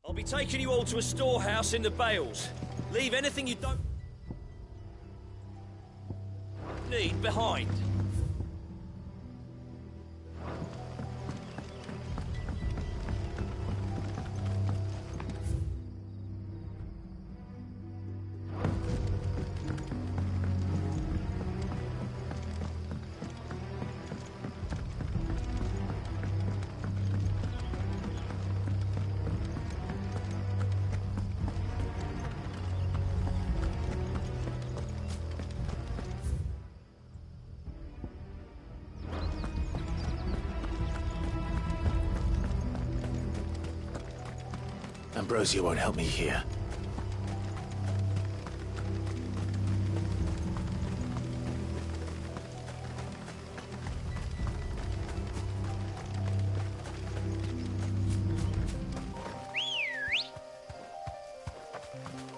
I'll be taking you all to a storehouse in the Bales. Leave anything you don't need behind. Ambrosia won't help me here.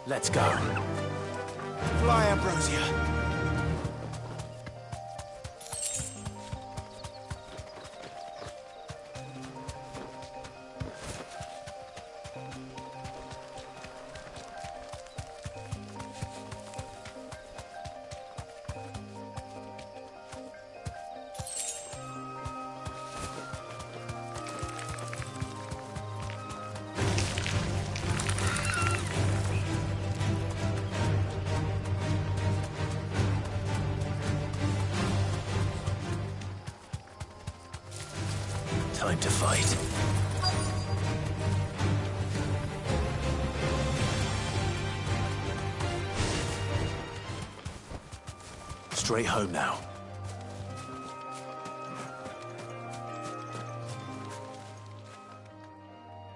Let's go. Fly, Ambrosia. Time to fight. Straight home now.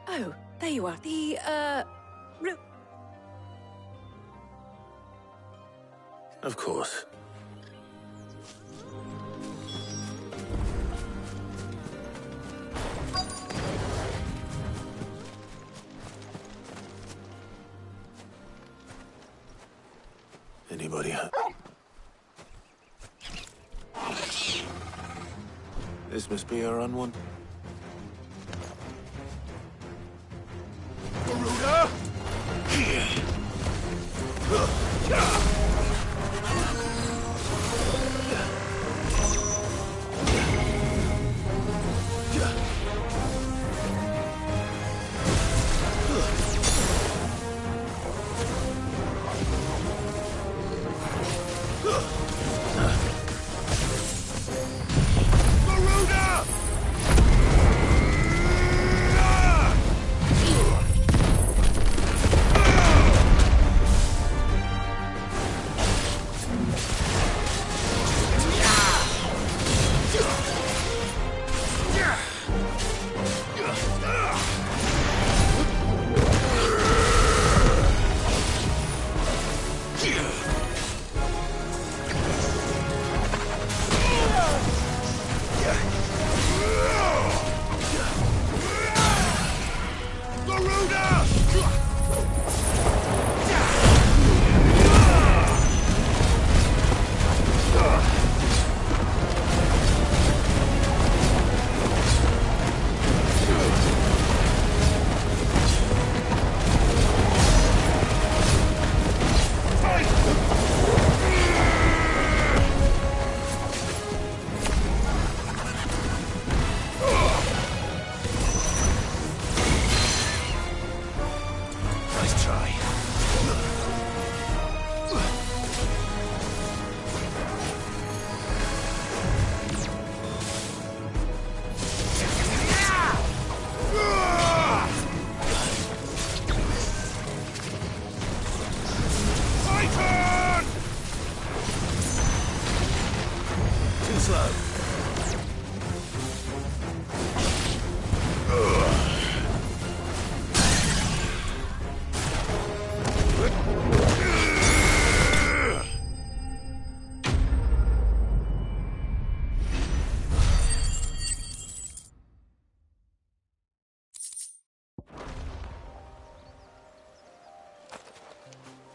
Oh, there you are. Of course. Anybody hurt? This must be our run one. Garuda!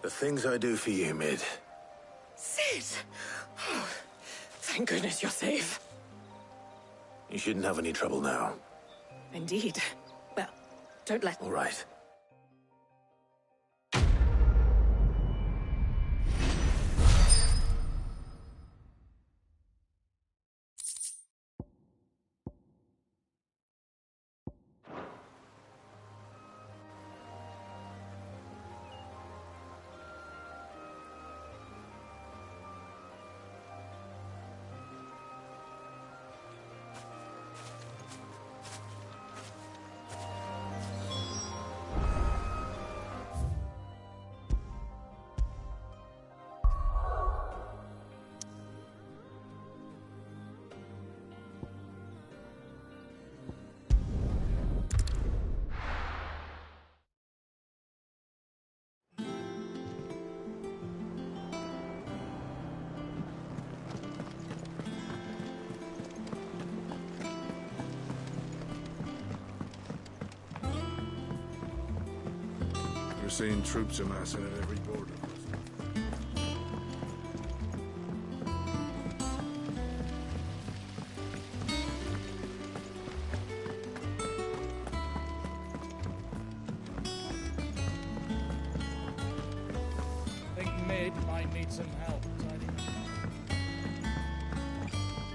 The things I do for you, Mid. Sid! Oh, thank goodness you're safe. You shouldn't have any trouble now. Indeed. Well, don't let... All right. We're seeing troops amassing at every border. Think Mid might need some help tidying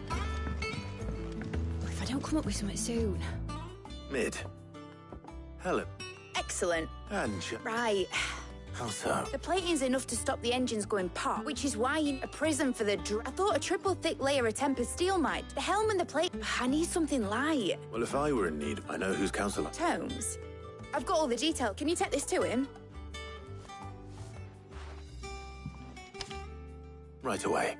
up. If I don't come up with something soon. Mid. Helen. Excellent. And... Right. How so? The plating's enough to stop the engines going pop, which is why you need a prism for the I thought a triple thick layer of tempered steel might. The helm and the plate... I need something light. Well, if I were in need, I know who's counselor. Tomes? I've got all the detail. Can you take this to him? Right away.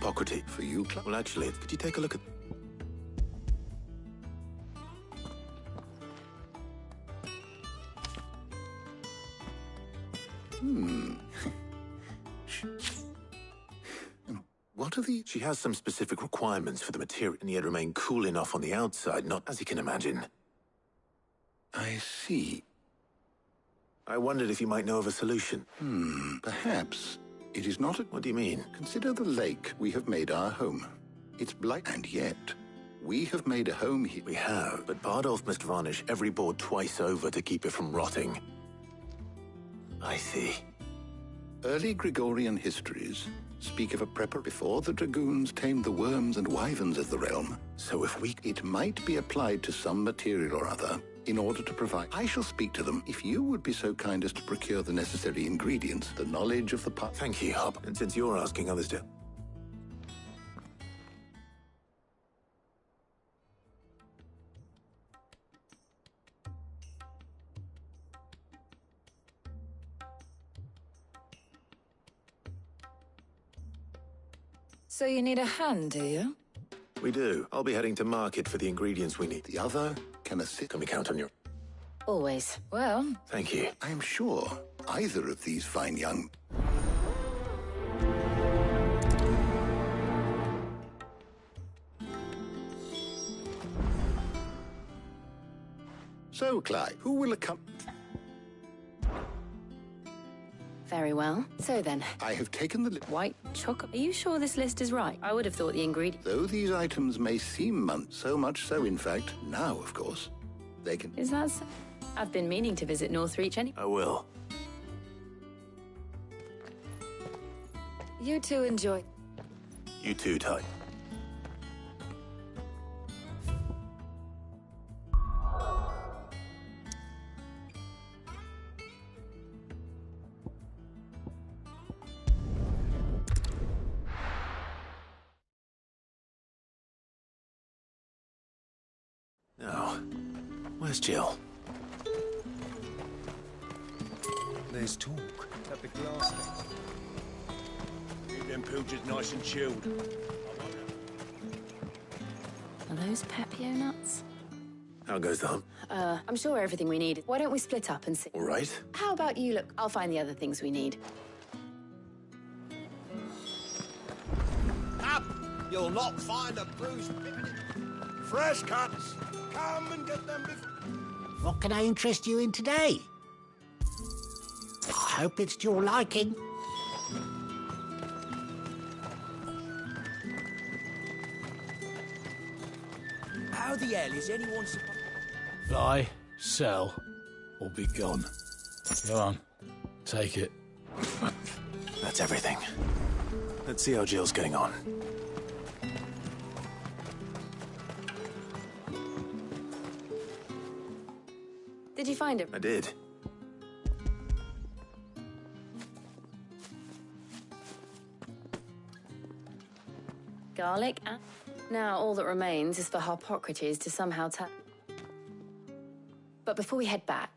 Hippocrates. For you, Clark? Well, actually, could you take a look at... What are the... She has some specific requirements for the material, and yet remain cool enough on the outside, not as you can imagine. I see. I wondered if you might know of a solution. Perhaps. It is not a... What do you mean? Consider the lake we have made our home. It's blight, and yet we have made a home here. We have, but Bardolph must varnish every board twice over to keep it from rotting. I see. Early Gregorian histories speak of a prepper before the dragoons tamed the worms and wyverns of the realm. So if we... It might be applied to some material or other in order to provide... I shall speak to them if you would be so kind as to procure the necessary ingredients, the knowledge of the part... Thank you, Hub. And since you're asking others to... So you need a hand, do you? We do. I'll be heading to market for the ingredients we need. The other can assist... Can we count on you? Always. Well, Thank you. I am sure either of these fine young... So, Clive, who will accompany... very well. So then, I have taken the... white chocolate. Are you sure this list is right? I would have thought the ingredient... Though these items may seem so much so, in fact, now, of course, they can... Is that so? I've been meaning to visit Northreach any... I will. You two enjoy. You too, Ty. Now, where's Jill? There's talk. At the glass. Keep them pilgers nice and chilled. Are those Pepio nuts? How goes the hunt? I'm sure everything we need. Why don't we split up and see? All right. How about you look? I'll find the other things we need. Up! You'll not find a bruised pippin. Fresh cuts. Come and get them before... What can I interest you in today? I hope it's to your liking. How the hell is anyone supposed... Buy, sell, or be gone. Go on. Take it. That's everything. Let's see how Jill's getting on. Did you find it? I did. Garlic and... Now all that remains is for Harpocrates to somehow tap... But before we head back...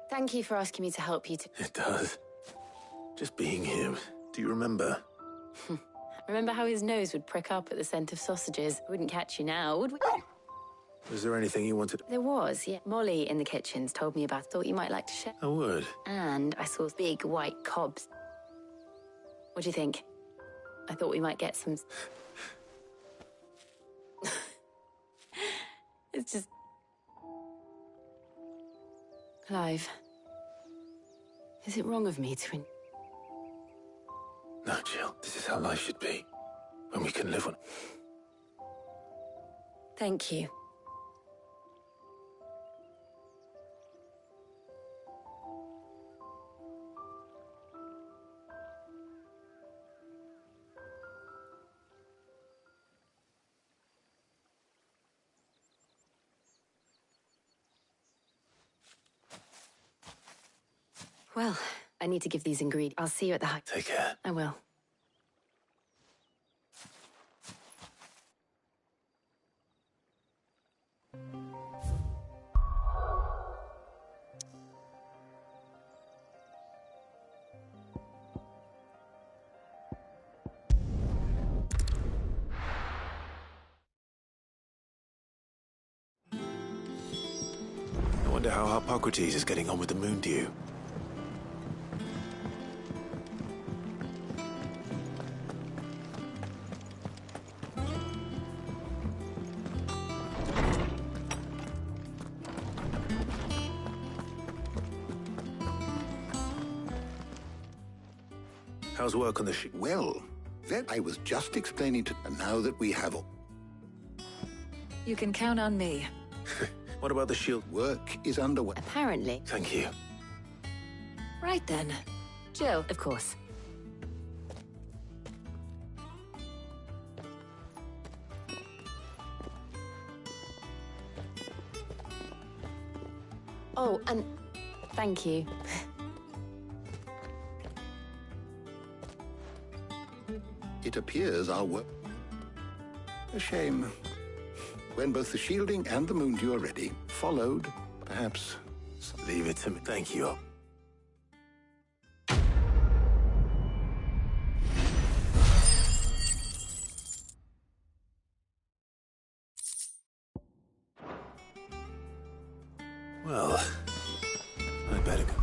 Thank you for asking me to help you to... It does. Just being here. Do you remember? Remember how his nose would prick up at the scent of sausages? Wouldn't catch you now, would we? Was there anything you wanted? There was, yeah. Molly in the kitchens told me about. Thought you might like to share. I would. And I saw big white cobs. What do you think? I thought we might get some... It's just... Clive. Is it wrong of me to... No, Jill. This is how life should be. When we can live on... Thank you. Well, I need to give these ingredients. I'll see you at the hike. Take care. I will. I wonder how Harpocrates is getting on with the moon dew. How's work on the ship? Well, that I was just explaining to... And now that we have all... You can count on me. What about the shield? Work is underway. Apparently. Thank you. Right then. Jill, of course. Oh, and thank you. It appears our work... A shame. When both the shielding and the moon dew are ready, followed, perhaps... Leave it to me. Thank you. Well, I better go.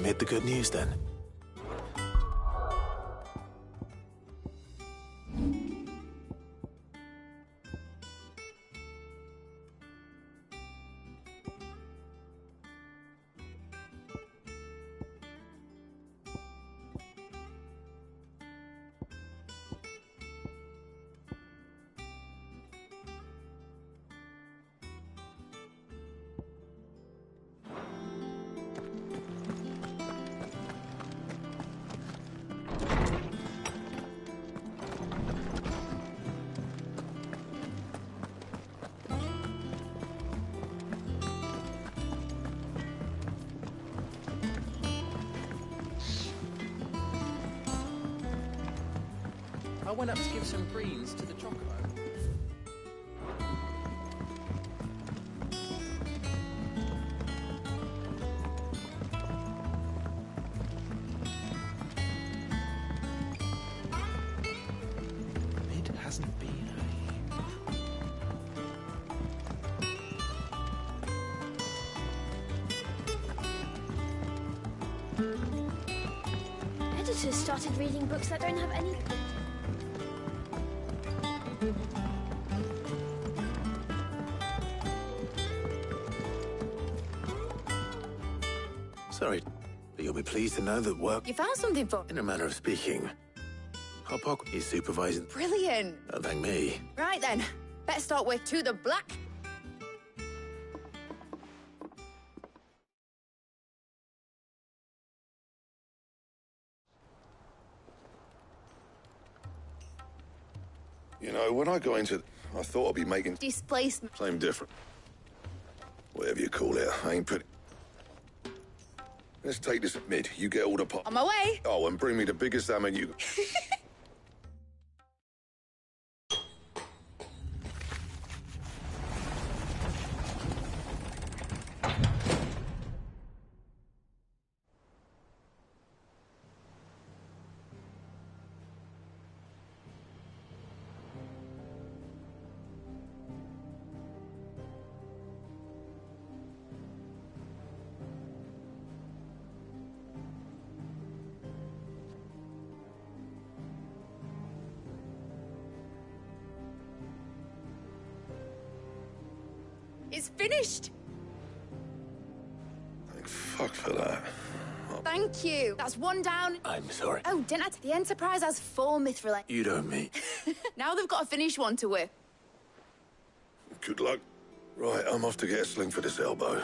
transmit the good news then? I went up to give some greens to the chocobo. It hasn't been Editors started reading books that don't have any... Sorry, but you'll be pleased to know that work... You found something for... In a manner of speaking, Hopok is supervising... Brilliant. Don't thank me. Right then, better start with To the Black. You know, when I got into... I thought I'd be making... Displacement. Same different. Whatever you call it, I ain't pretty... Let's take this at mid. You get all the pot. On my way. Oh, and bring me the biggest salmon you... It's finished. Thank fuck for that. Thank you. That's one down. I'm sorry. Oh, didn't I? The Enterprise has 4 mithril. You don't mean... Now they've got a finished one to whip. Good luck. Right, I'm off to get a sling for this elbow.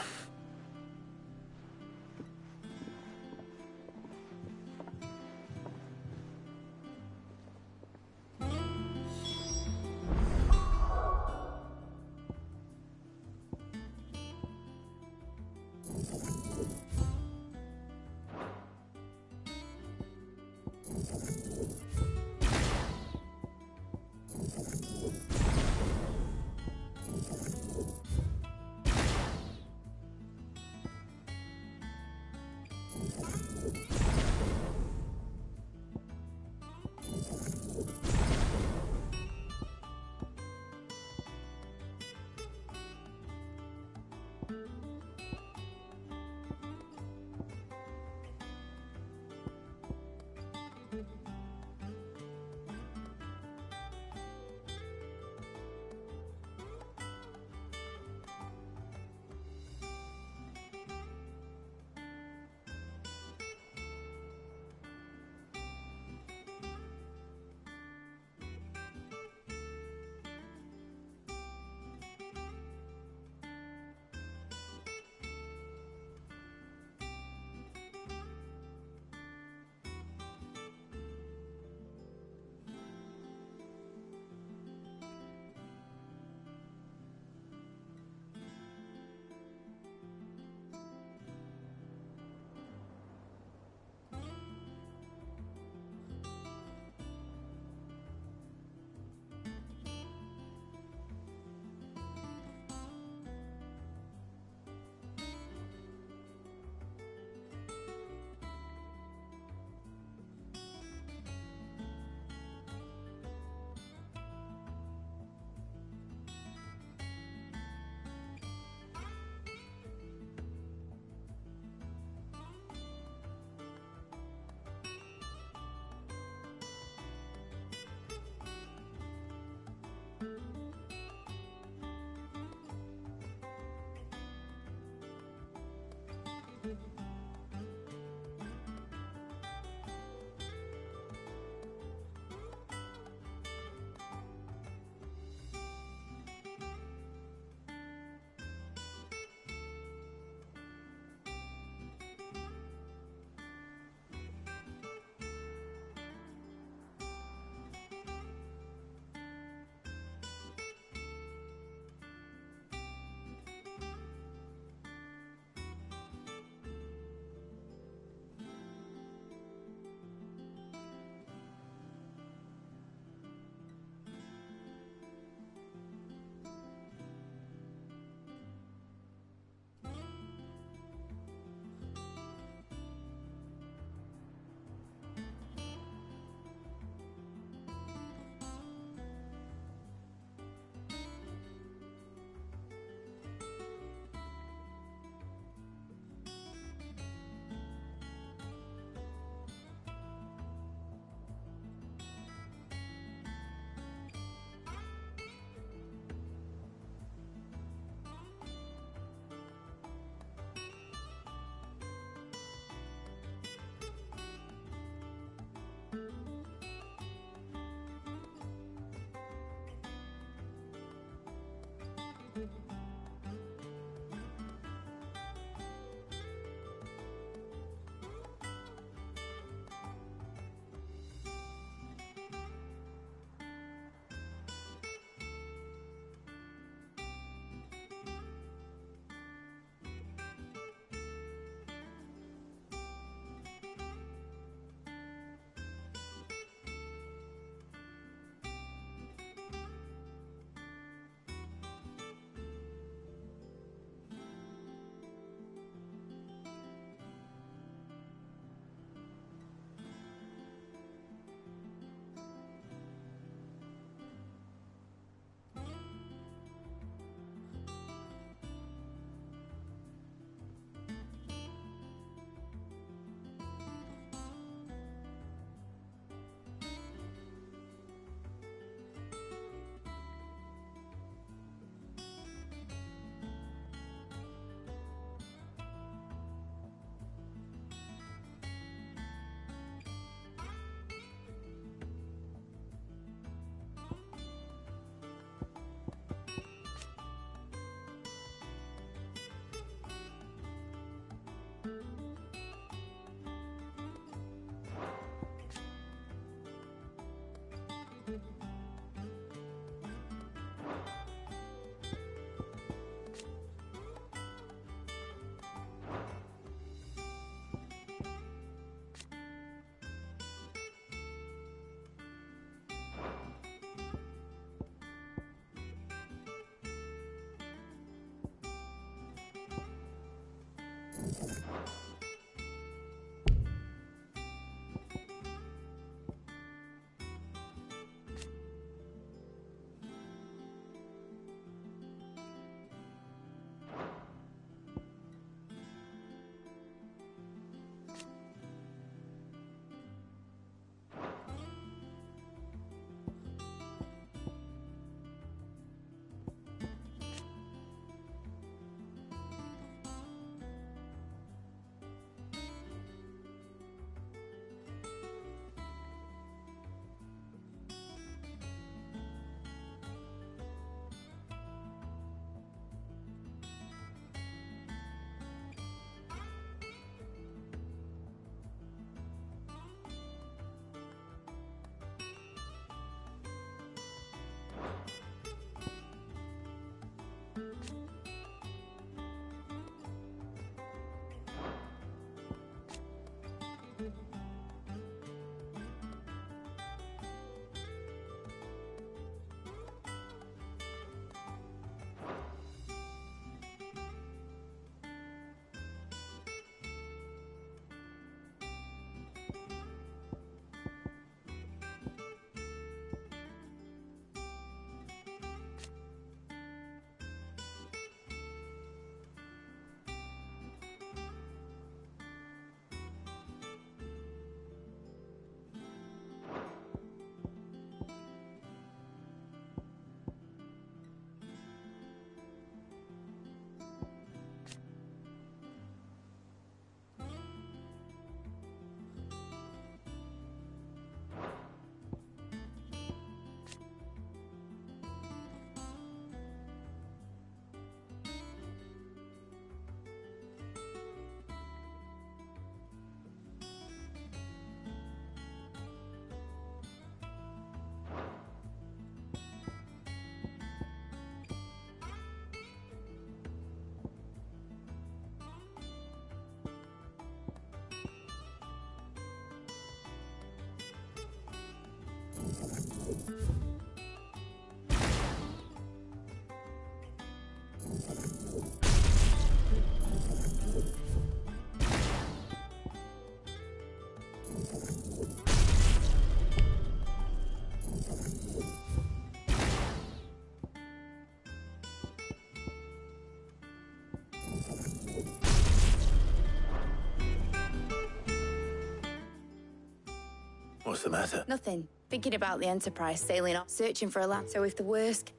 What's the matter? Nothing. Thinking about the Enterprise sailing off, searching for a land. So if the worst...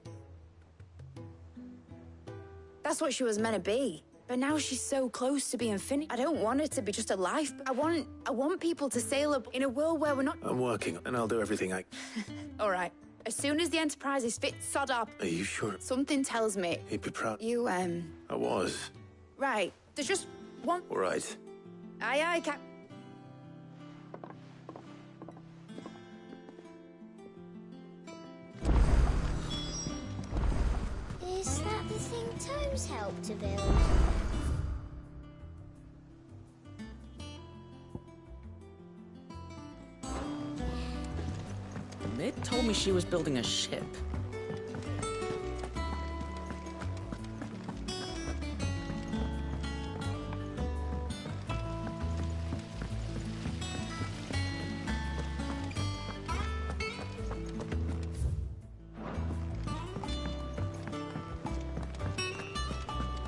That's what she was meant to be. But now she's so close to being finished. I don't want her to be just a life. I want people to sail up in a world where we're not... I'm working, and I'll do everything I... All right. As soon as the Enterprise is fit, sod up. Are you sure? Something tells me... He'd be proud. You, I was. Right. There's just one... All right. Aye, aye, Cap... Is that the thing Tomes helped to build? Mid told me she was building a ship.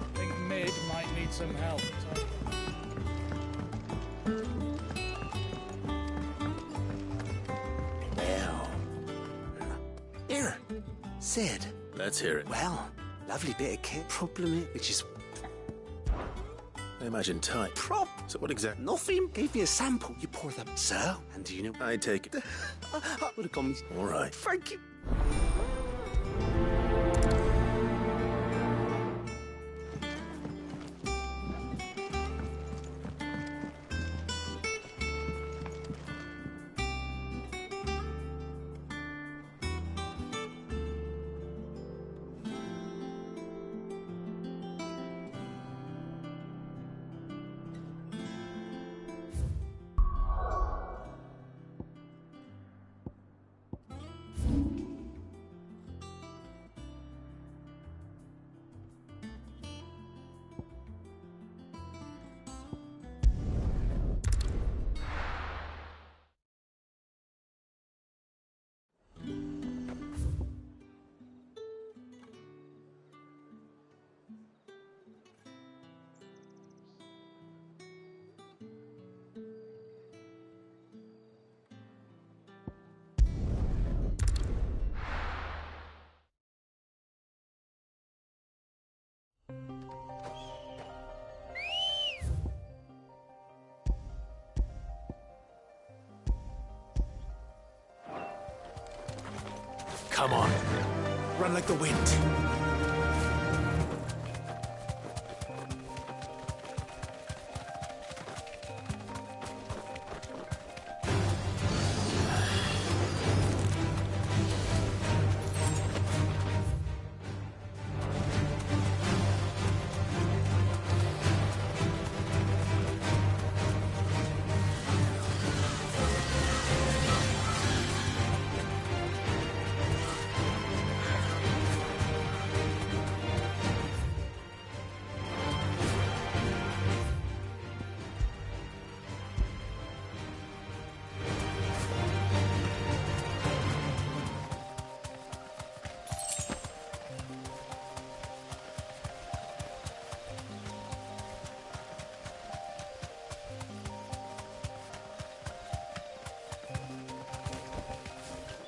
I think Mid might need some help. Well. Here, Sid. Let's hear it. Well, lovely bit of kit. Problem is, which is I imagine tight. prop. So what exactly? Nothing. Gave me a sample. You pour them, sir. And do you know? I take it. I would have gone. All right. Thank you. Come on. Run like the wind.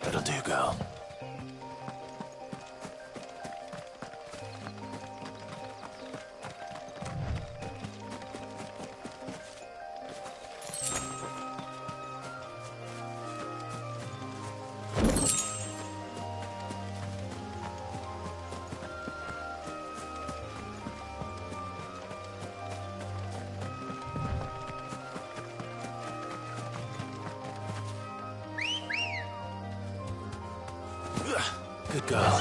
That'll do, girl. Good girl.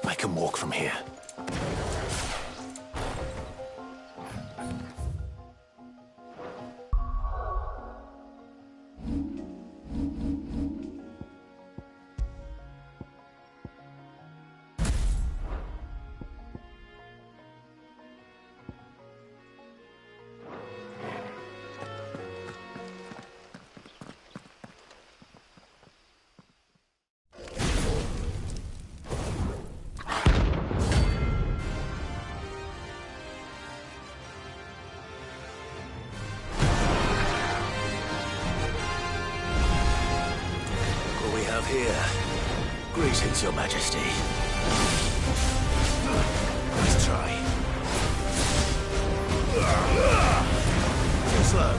I can walk from here. have here. Greetings, Your Majesty. Nice try. Too slow.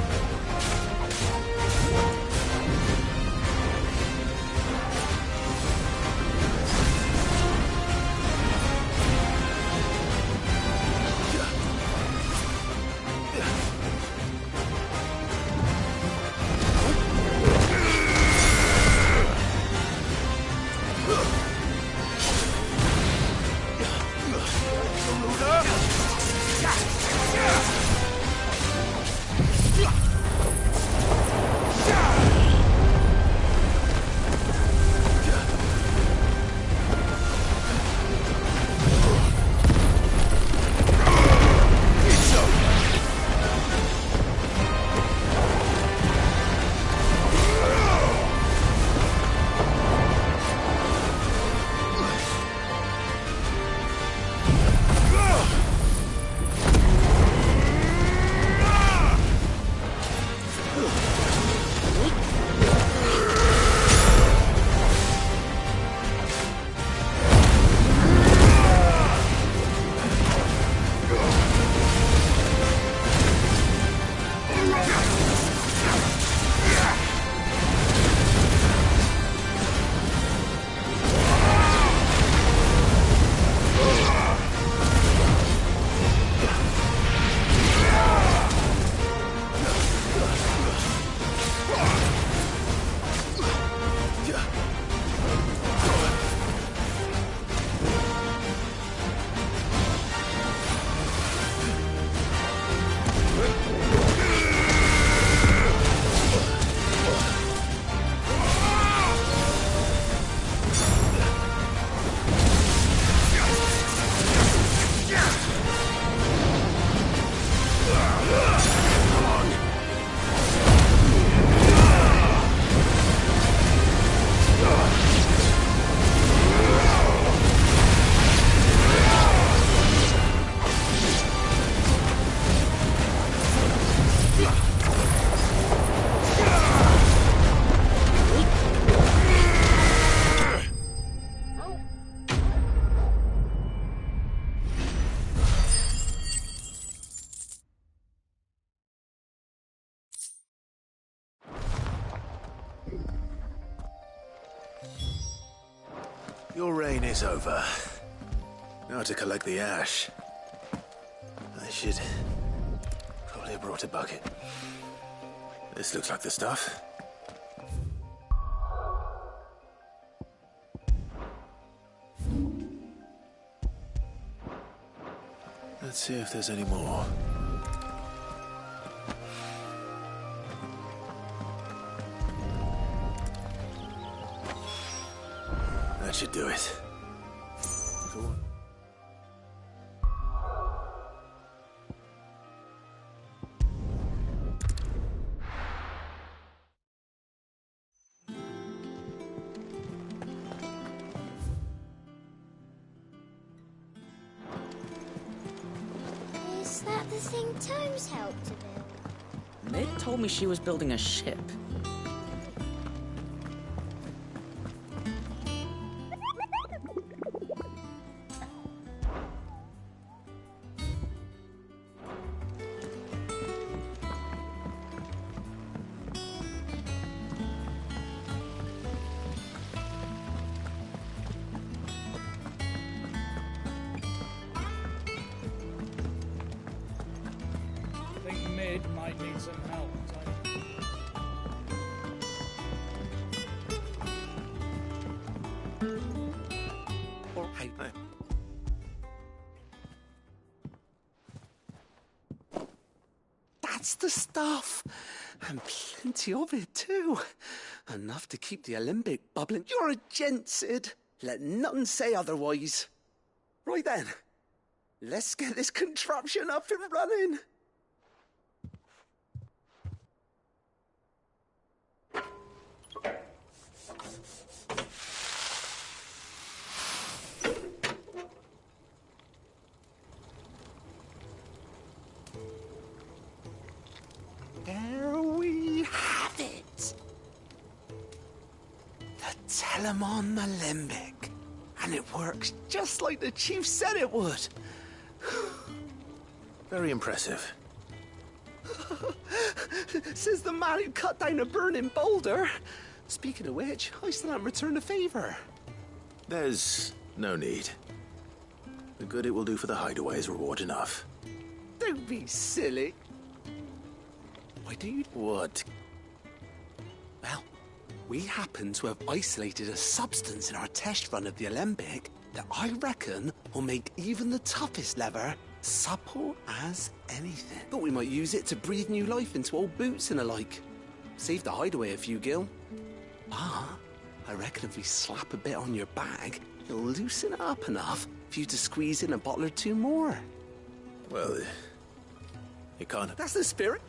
Your reign is over. Now to collect the ash. I should probably have brought a bucket. This looks like the stuff. Let's see if there's any more. That should do it. Is that the thing Tomes helped to build? Mid told me she was building a ship. I think Mid might need some help. Hey, that's the stuff. And plenty of it, too. Enough to keep the Olympic bubbling. You're a gent, Sid. Let none say otherwise. Right then, let's get this contraption up and running. There we have it. A Telemon Alembic. And it works just like the chief said it would. Very impressive. Says the man who cut down a burning boulder. Speaking of which, I still haven't returned the favor. There's no need. The good it will do for the hideaway is reward enough. Don't be silly. Why do you... What? Well, we happen to have isolated a substance in our test run of the Alembic that I reckon will make even the toughest leather supple as anything. Thought we might use it to breathe new life into old boots and the like. Save the hideaway a few gil. Ah, I reckon if we slap a bit on your bag, it'll loosen it up enough for you to squeeze in a bottle or two more. Well, you can't... That's the spirit.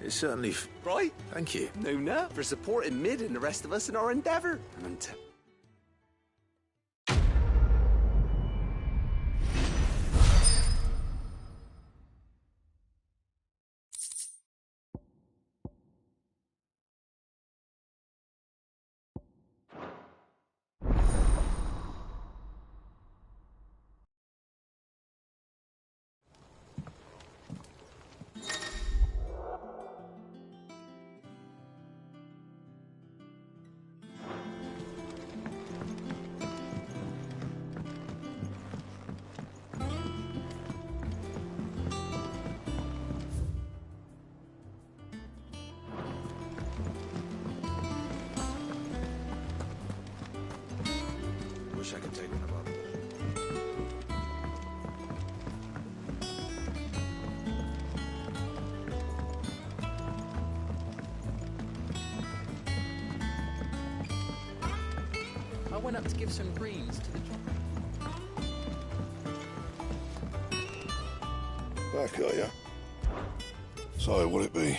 It's certainly... Right. Thank you. No, for supporting Mid and the rest of us in our endeavour. Wish I could take one of our... I went up to give some greens to the... Back, are ya? So, what'll it be?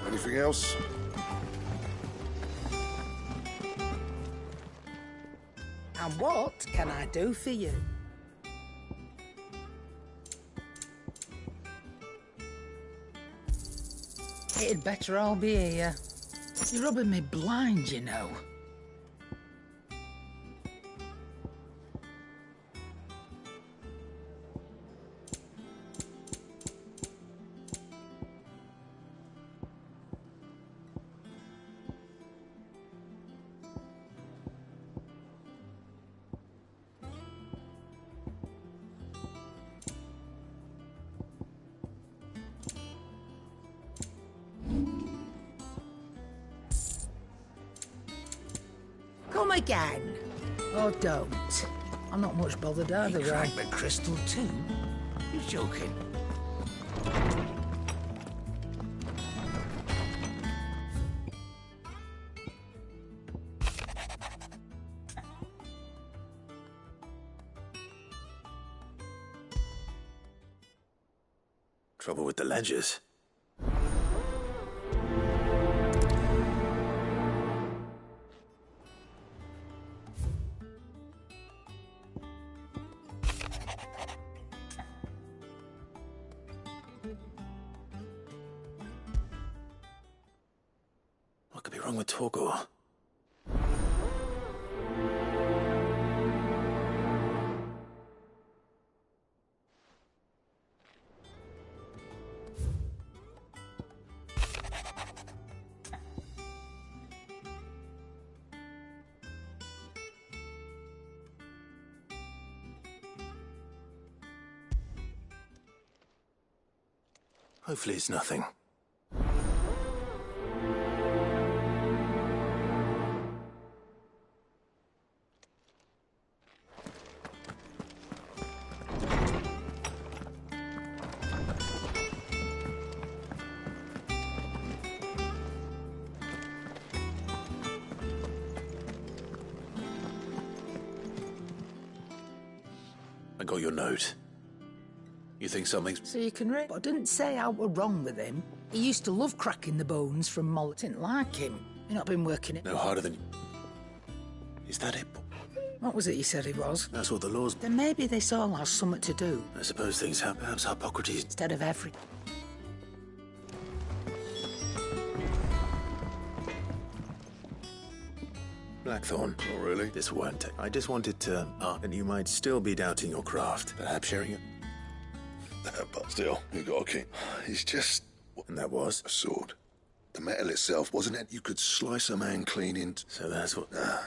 Anything else? And what can I do for you? It'd better all be here. You're rubbing me blind, you know. Come again. Or don't. I'm not much bothered either way. You cracked the crystal too? You're joking. Trouble with the ledgers. What could be wrong with Torgor? Hopefully it's nothing. I got your note. You think something's... So you can read. But I didn't say I were wrong with him. He used to love cracking the bones from Molly. Didn't like him. You've not been working it. No harder than... Is that it? What was it you said he was? That's what the law's... Then maybe this all has something to do. I suppose things have. Perhaps Hippocrates... Instead of every... Blackthorn. Oh, really? This won't take... I just wanted to... and you might still be doubting your craft. Perhaps sharing it... But still, you got a king. It's just... And that was? A sword. The metal itself, wasn't it? You could slice a man clean into... So that's what... No.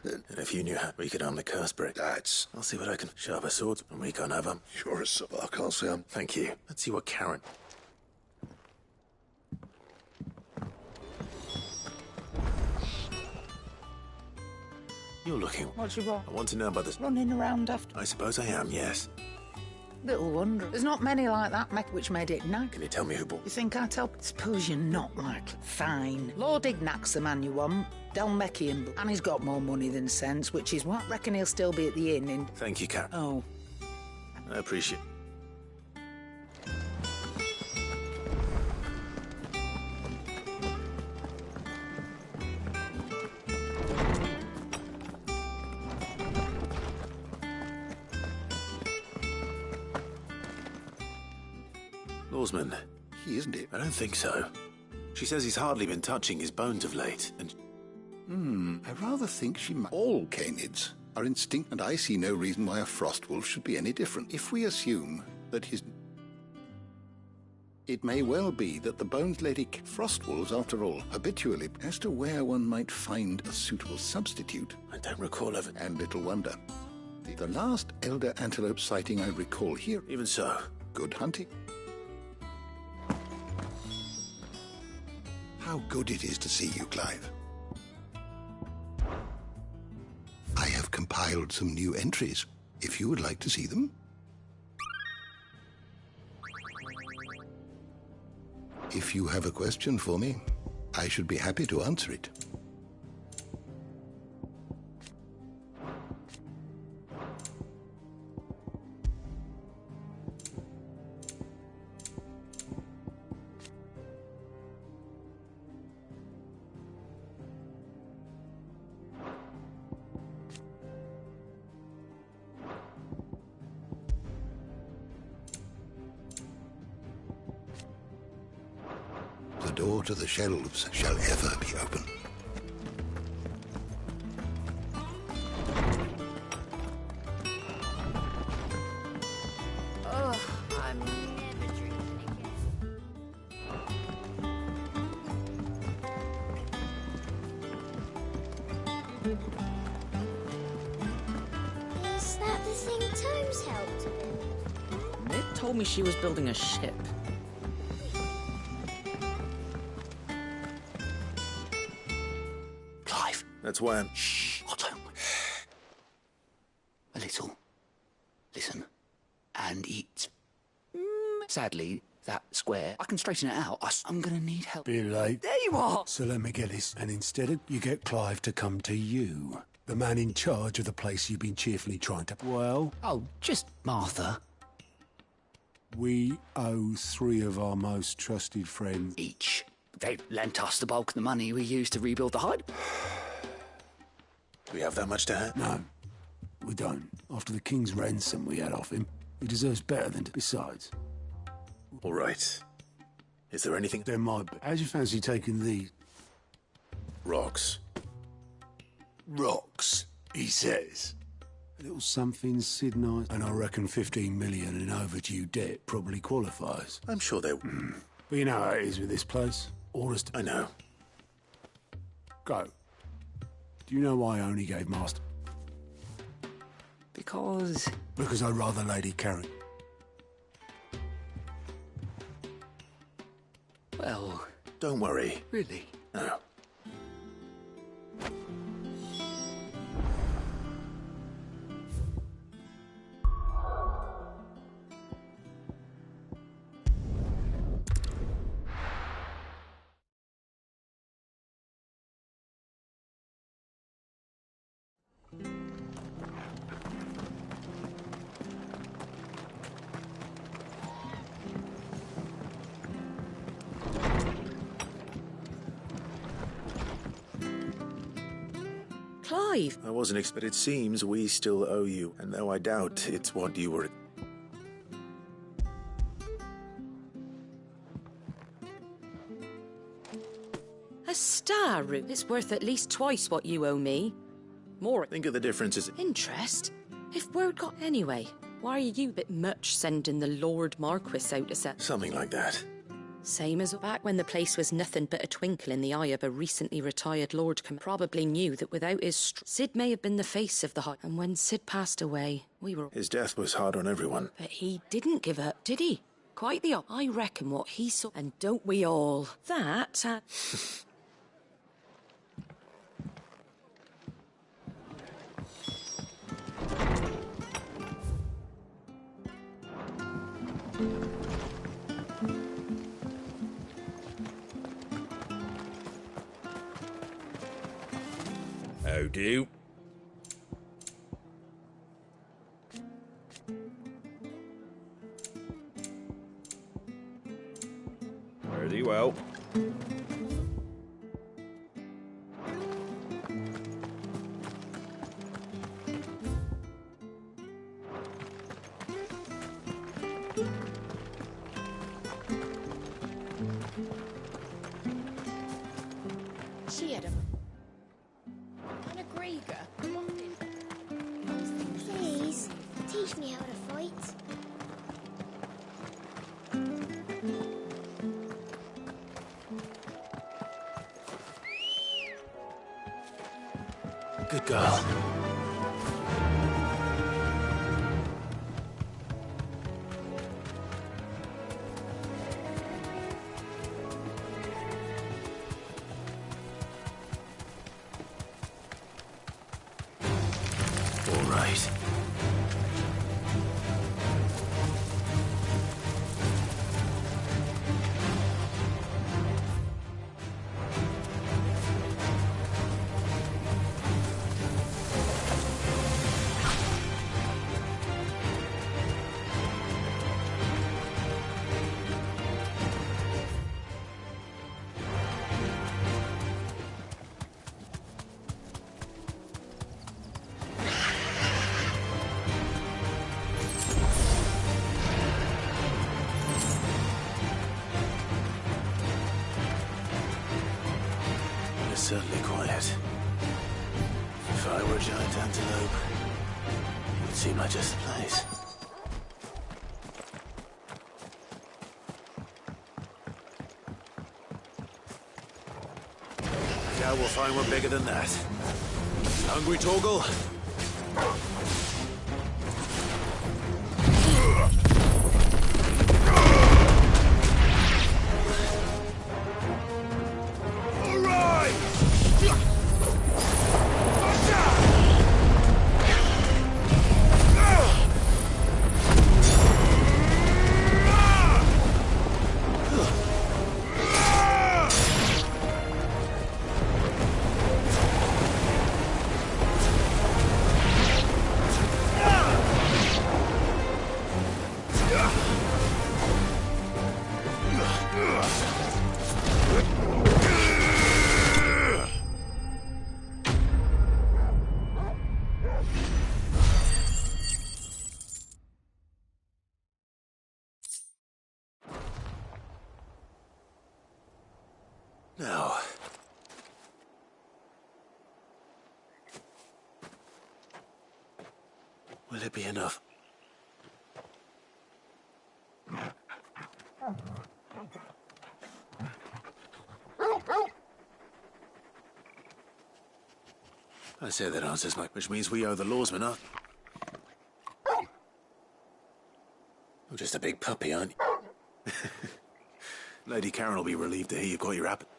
And if you knew how we could arm the curse break... That's... I'll see what I can... Sharper swords, and we can't have them. You're a sub. I can't say I'm... Thank you. Let's see what Karen... You're looking... What do you want? I want to know about this... Running around after... I suppose I am, yes. Little wonder. There's not many like that, which made it nag. Can you tell me who bought... You think I'd help? Suppose you're not likely. Fine. Lord Ignac's the man you want. Delmeckian. And he's got more money than sense, which is what? Reckon he'll still be at the inn in... Thank you, Karen. Oh. I appreciate... Lawsman. He isn't it? I don't think so. She says he's hardly been touching his bones of late, and... I rather think she might... All canids are instinct, and I see no reason why a frostwolf should be any different. If we assume that his... It may well be that the Bones Lady... Frostwolves, after all, habitually... As to where one might find a suitable substitute... I don't recall ever... And little wonder. The last elder antelope sighting I recall here... Even so... Good hunting. How good it is to see you, Clive. I have compiled some new entries, if you would like to see them. If you have a question for me, I should be happy to answer it. The door to the shelves shall ever be open. Oh, I'm never drinking again. Is that the thing Tomes helped to build? Ned told me she was building a ship. Clive. That's why I'm... Shh, Otto. A little. Listen. And eat. Sadly, that square, I can straighten it out. I'm gonna need help. Be late. There you are! So let me get this. And instead of you get Clive to come to you, the man in charge of the place you've been cheerfully trying to... Well, Oh, just Martha. we owe 3 of our most trusted friends. Each. They lent us the bulk of the money we used to rebuild the hide. Do we have that much to hand? No, we don't. After the king's ransom we had off him, he deserves better than... Besides, All right. Is there anything... there might be. How'd you fancy taking the... Rocks. Rocks, he says. A little something, Sid Knight, and I reckon 15 million in overdue debt probably qualifies. I'm sure they... But you know how it is with this place. Orders to... I know. Go. Do you know why I only gave Master? Because... Because I'd rather Lady Karen. Well... Don't worry. Really? No. Clive! I wasn't expecting. It seems we still owe you, and though I doubt it's what you were... A star route is worth at least twice what you owe me. More. Think of the differences. Interest? If word got anyway, why are you a bit much sending the Lord Marquis out to set? Something like that. Same as back when the place was nothing but a twinkle in the eye of a recently retired Lord. Probably knew that without his Sid may have been the face of the hut. And when Sid passed away, we were... His death was hard on everyone. But he didn't give up, did he? Quite the opposite. I reckon what he saw... And don't we all? That... How do? Pretty well. She had a Please, teach me how to fight. Good girl. All right. It's certainly quiet. If I were a giant antelope, it would seem like just the place. Now we'll find one bigger than that. Hungry, Torgal? Now. Will it be enough? I say that answers my... Which means we owe the lawsman up. You're just a big puppy, aren't you? Lady Karen will be relieved to hear you've got your appetite.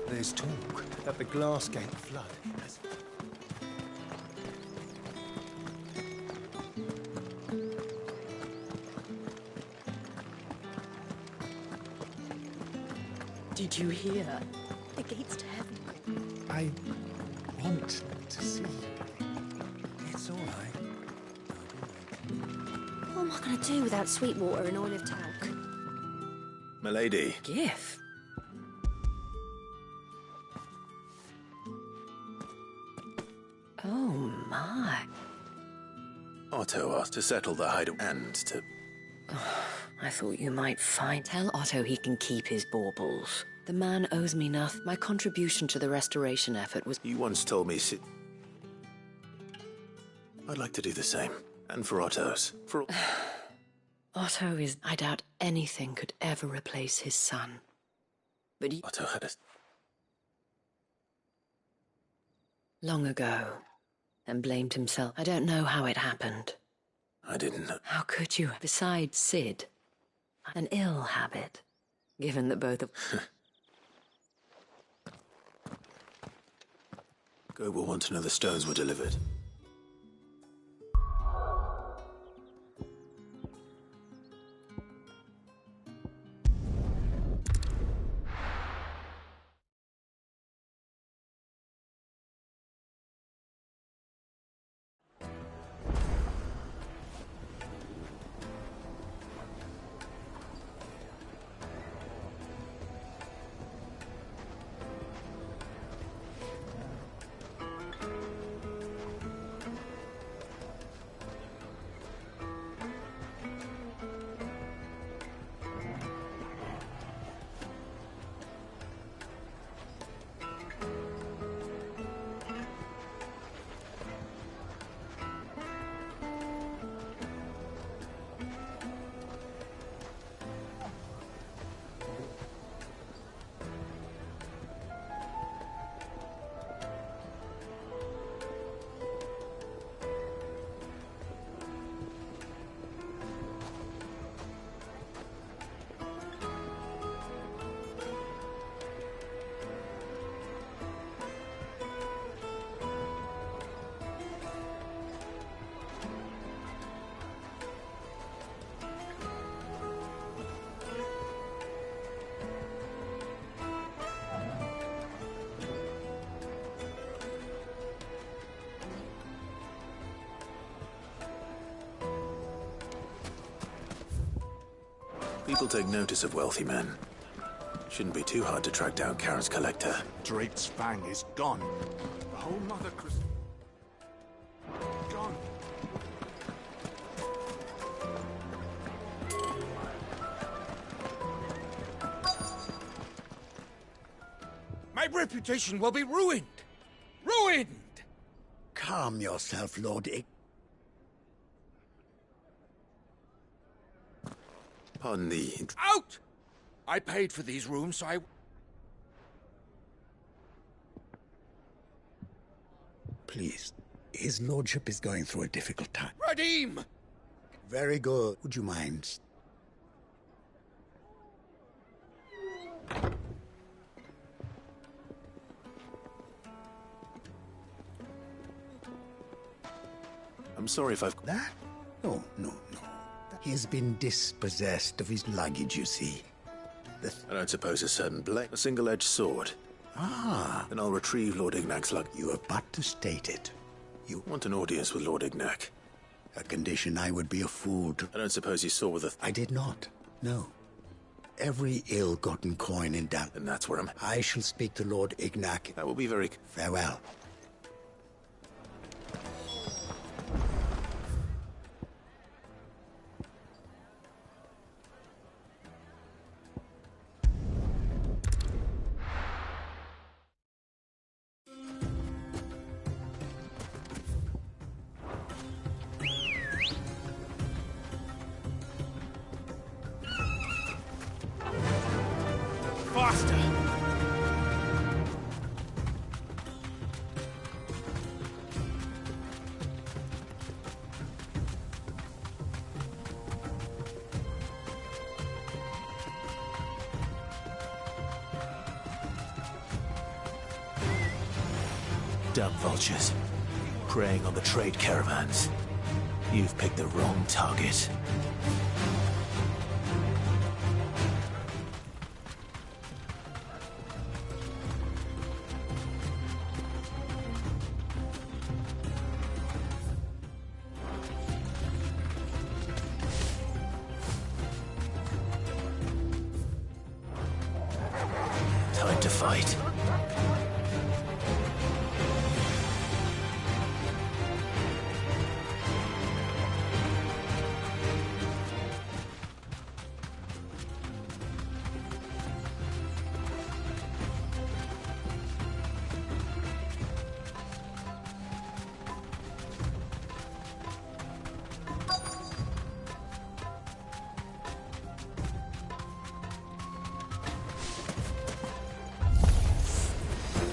There's talk that the Glass Gate flood has... Did you hear? The gates to heaven. I want to see. It's all right. What am I going to do without sweet water and oil of talc? Milady. Gif. Oh, my. Otto asked to settle the hideaway and to... I thought you might find... Tell Otto he can keep his baubles. The man owes me nothing. My contribution to the restoration effort was... You once told me... I'd like to do the same. And for Otto's. For... Otto is... I doubt anything could ever replace his son. But he... Otto had a... Long ago. And blamed himself. I don't know how it happened. I didn't know. How could you? Besides Sid. An ill habit. Given that both of... Go will want to know the stones were delivered. People take notice of wealthy men. Shouldn't be too hard to track down Karen's collector. Drake's fang is gone. The whole Mother Christmas... gone. My reputation will be ruined! Ruined! Calm yourself, Lord Ig... Pardon the... Out! I paid for these rooms, so I... Please. His lordship is going through a difficult time. Redeem! Very good. Would you mind? I'm sorry if I've... That? No. He has been dispossessed of his luggage, you see. I don't suppose a certain blade, a single-edged sword. Ah. Then I'll retrieve Lord Ignac's luggage. You have but to state it. You want an audience with Lord Ignac? A condition I would be a fool to... I don't suppose you saw with the... I did not. No. Every ill-gotten coin in Dam... And that's where I'm... I shall speak to Lord Ignac. That will be very... Farewell. Faster! Dumb vultures. Preying on the trade caravans. You've picked the wrong target. to fight.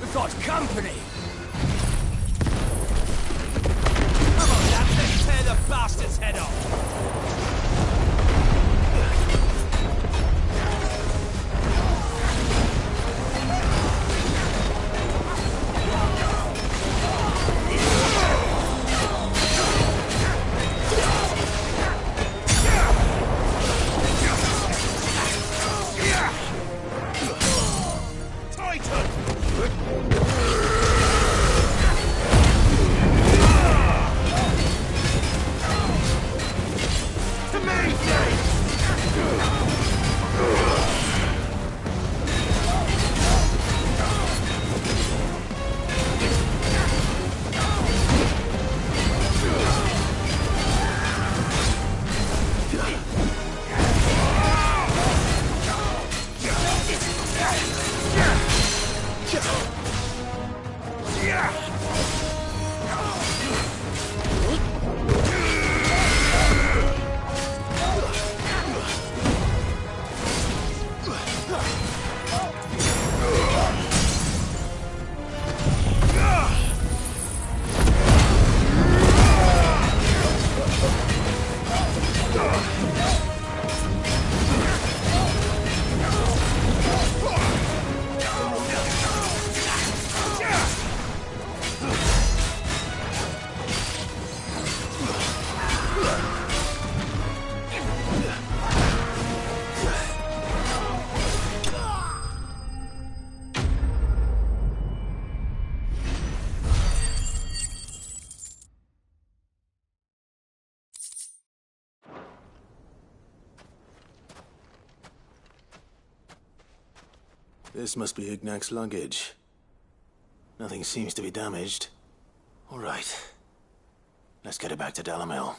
We've got company! Come on, lads, let's tear the bastard's head off! This must be Ignac's luggage. Nothing seems to be damaged. All right. Let's get it back to Dalamil.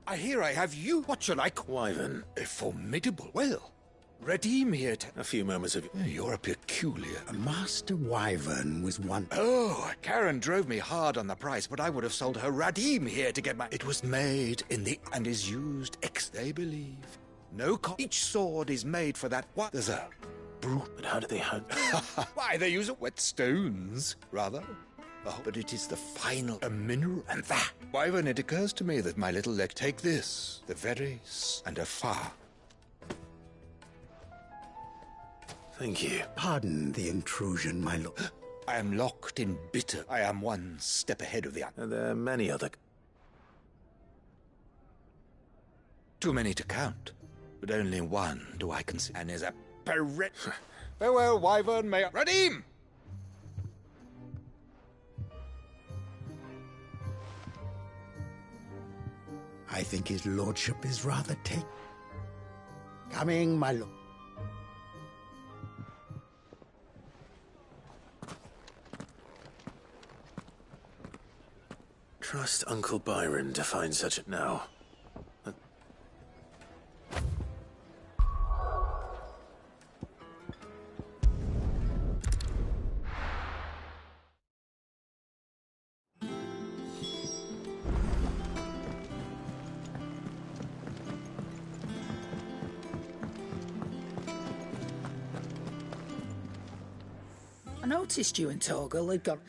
I hear I have you. What shall I call? Wyvern. A formidable. Well, redeem here. A few moments of... You're a peculiar... Master Wyvern was one... Oh, Karen drove me hard on the price, but I would have sold her Radim here to get my... It was made in the... and is used they believe. No each sword is made for that... What? There's a... brute. But how do they hunt? Why, they use whetstones, rather. Oh, but it is the final... a mineral, and that... Wyvern, it occurs to me that my little leg... Take this, the very... and afar. Thank you. Pardon the intrusion, my lord. I am locked in bitter. I am one step ahead of the other. And there are many other... Too many to count. But only one do I consider... and is a parrot. Farewell, Wyvern, may I... Radim! I think his lordship is rather Coming, my lord. Trust Uncle Byron to find such a... now. I noticed you and Torgal had got...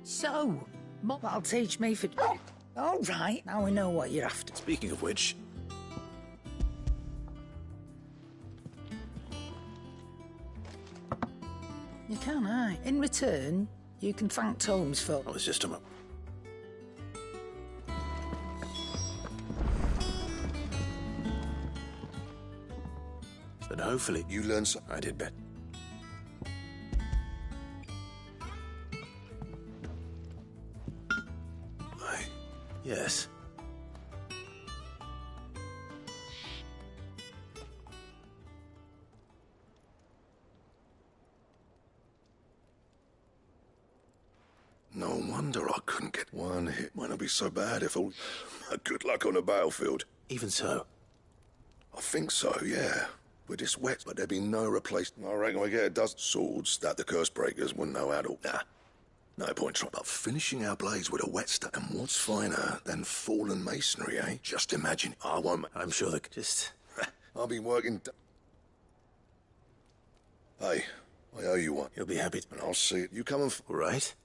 So, that'll teach me for... All right, now we know what you're after. Speaking of which... You can, aye. In return, you can thank Tomes for... I was just a moment. but hopefully you learn some. I did bet. Yes. No wonder I couldn't get one hit. Might not be so bad if all... Good luck on the battlefield. Even so. I think so, yeah. We're just wet, but there'd be no replacement. I reckon we get a dozen swords that the curse breakers wouldn't know how to... Nah. No point trying. But finishing our blades with a whetstone, and what's finer than fallen masonry, eh? Just imagine. I won't... I'm sure that... Just... I'll be working... Hey, I owe you one. You'll be happy. And I'll see it. You come and... All right.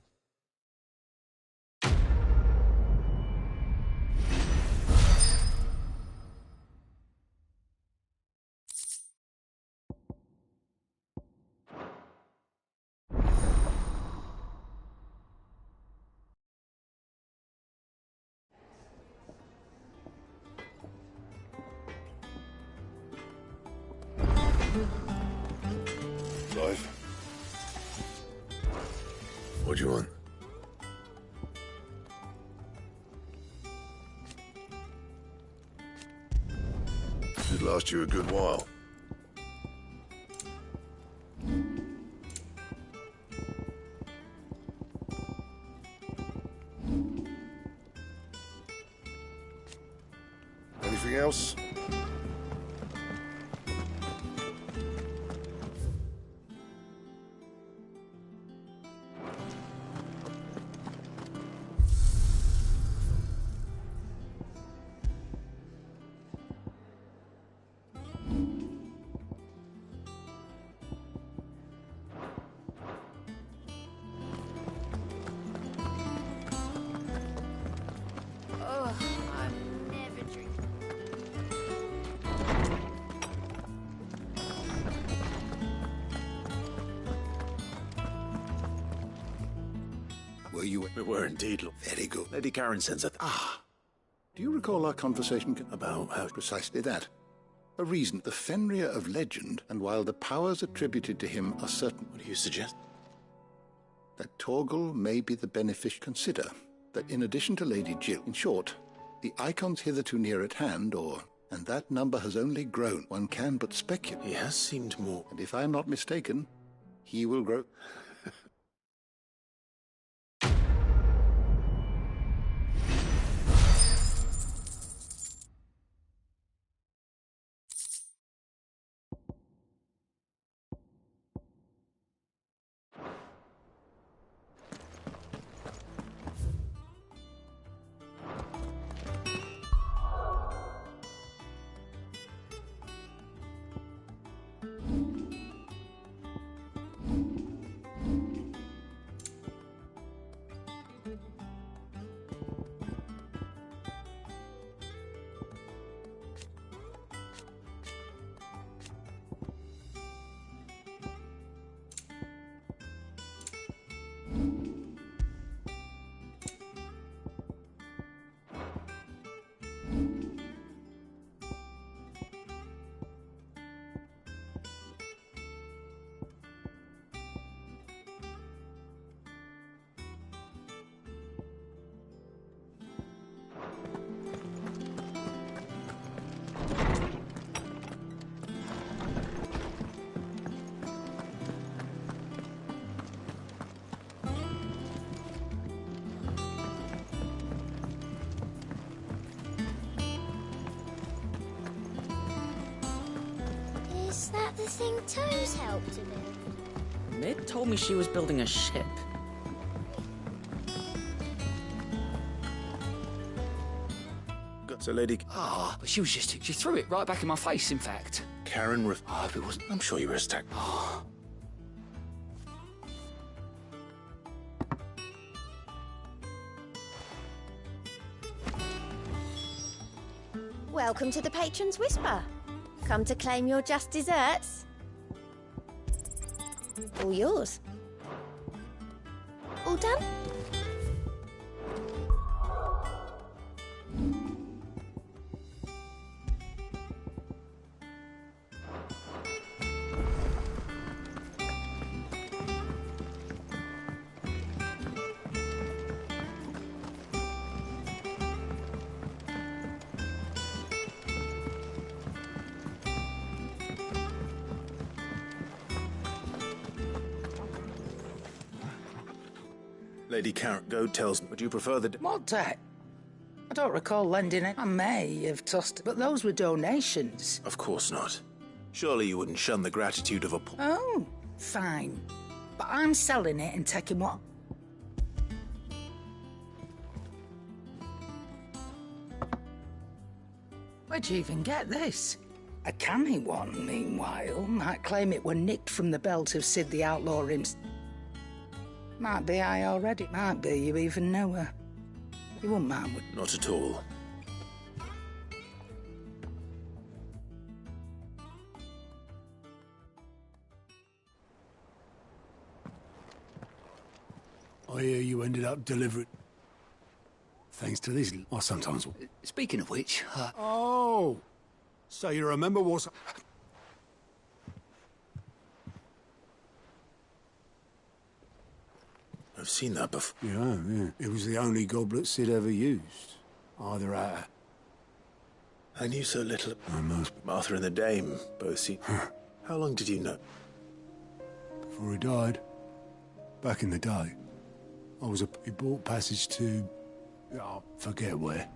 Clive? What do you want? Should last you a good while. Anything else? We were indeed. Very good. Lady Karen sends it. Do you recall our conversation about how... Precisely that. A reason, the Fenrir of legend, and while the powers attributed to him are certain... What do you suggest? That Torgal may be the beneficiary. Consider that in addition to Lady Jill, in short, the icons hitherto near at hand, and that number has only grown. One can but speculate. He has seemed more... And if I am not mistaken, he will grow... Is that the thing Toes helped to build? Mid told me she was building a ship. So, Lady... But she was just... She threw it right back in my face, in fact. Karen... if it wasn't... I'm sure you were attacked. Welcome to the Patron's Whisper. Come to claim your just desserts? All yours. All done? Lady Carrot tells me. Would you prefer the... What debt? I don't recall lending it. I may have tossed, but those were donations. Of course not. Surely you wouldn't shun the gratitude of a... Oh, fine. But I'm selling it and taking what... Where'd you even get this? A canny one, meanwhile, might claim it were nicked from the belt of Sid the Outlaw in... Might be I already. Might be you even know her. You wouldn't mind, would... Not at all. I hear you ended up delivering... Thanks to this... I sometimes... Speaking of which... Oh! So you remember what's... I've seen that before. Yeah. It was the only goblet Sid ever used. Either at... I knew so little. I must... Martha and the Dame both see... How long did you know? Before he died. Back in the day. He bought passage to... I forget where.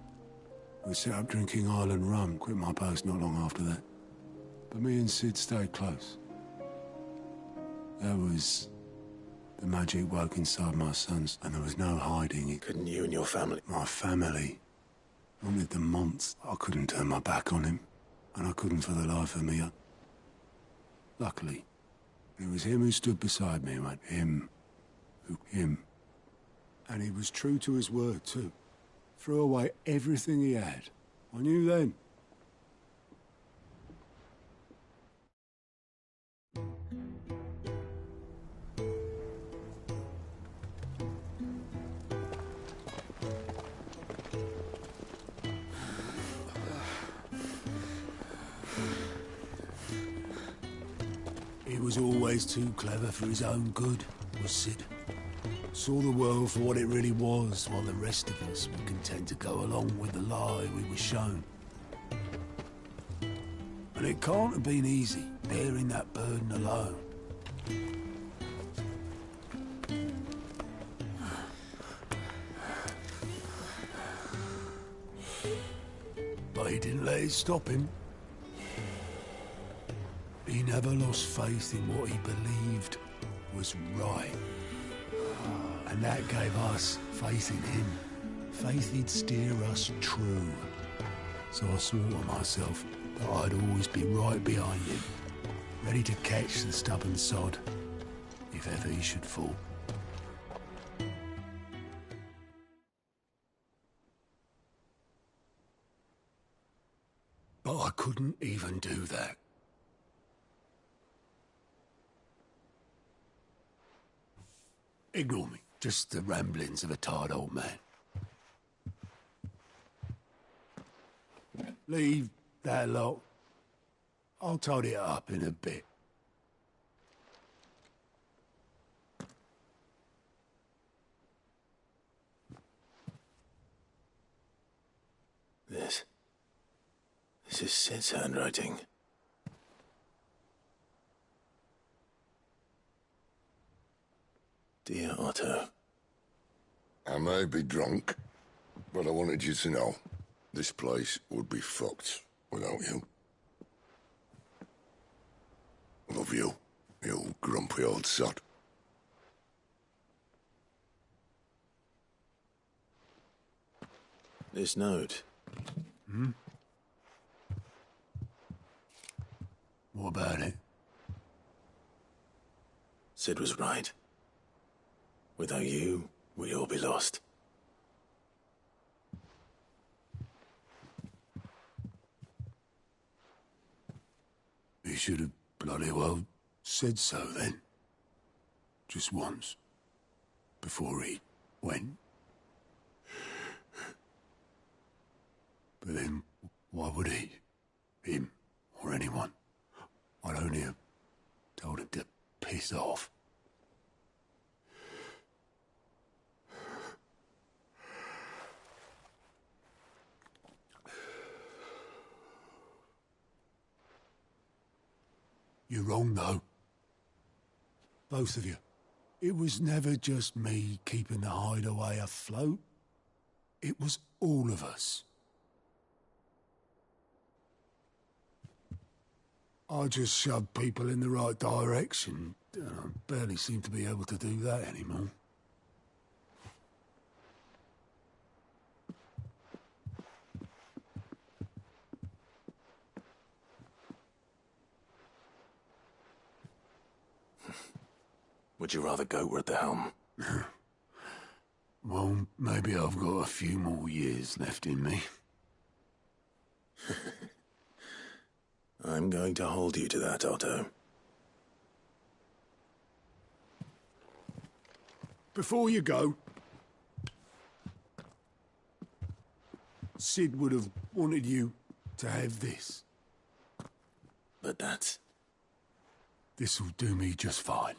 We set up drinking Island rum. Quit my post not long after that. But me and Sid stayed close. That was... The magic woke inside my sons, and there was no hiding it. Couldn't you and your family? My family. Wanted the months. I couldn't turn my back on him. And I couldn't for the life of me. Luckily, it was him who stood beside me, right? Him. And he was true to his word, too. Threw away everything he had. I knew then. He was always too clever for his own good, was Sid. Saw the world for what it really was, while the rest of us were content to go along with the lie we were shown. And it can't have been easy, bearing that burden alone. But he didn't let it stop him. He never lost faith in what he believed was right. And that gave us faith in him. Faith he'd steer us true. So I swore to myself that I'd always be right behind him, ready to catch the stubborn sod, if ever he should fall. But I couldn't even do that. Ignore me. Just the ramblings of a tired old man. Leave that lot. I'll tidy it up in a bit. This is Sid's handwriting. Dear Otto. I may be drunk, but I wanted you to know this place would be fucked without you. Love you, you grumpy old sod. This note. What about it? Sid was right. Without you, we'd all be lost. He should have bloody well said so then. Just once. Before he went. But then, why would he? Him, or anyone? I'd only have told him to piss off. You're wrong, though. Both of you. It was never just me keeping the hideaway afloat. It was all of us. I just shoved people in the right direction, and I barely seem to be able to do that anymore. Would you rather goat were at the helm? Well, maybe I've got a few more years left in me. I'm going to hold you to that, Otto. Before you go, Sid would have wanted you to have this. But that's... This'll do me just fine.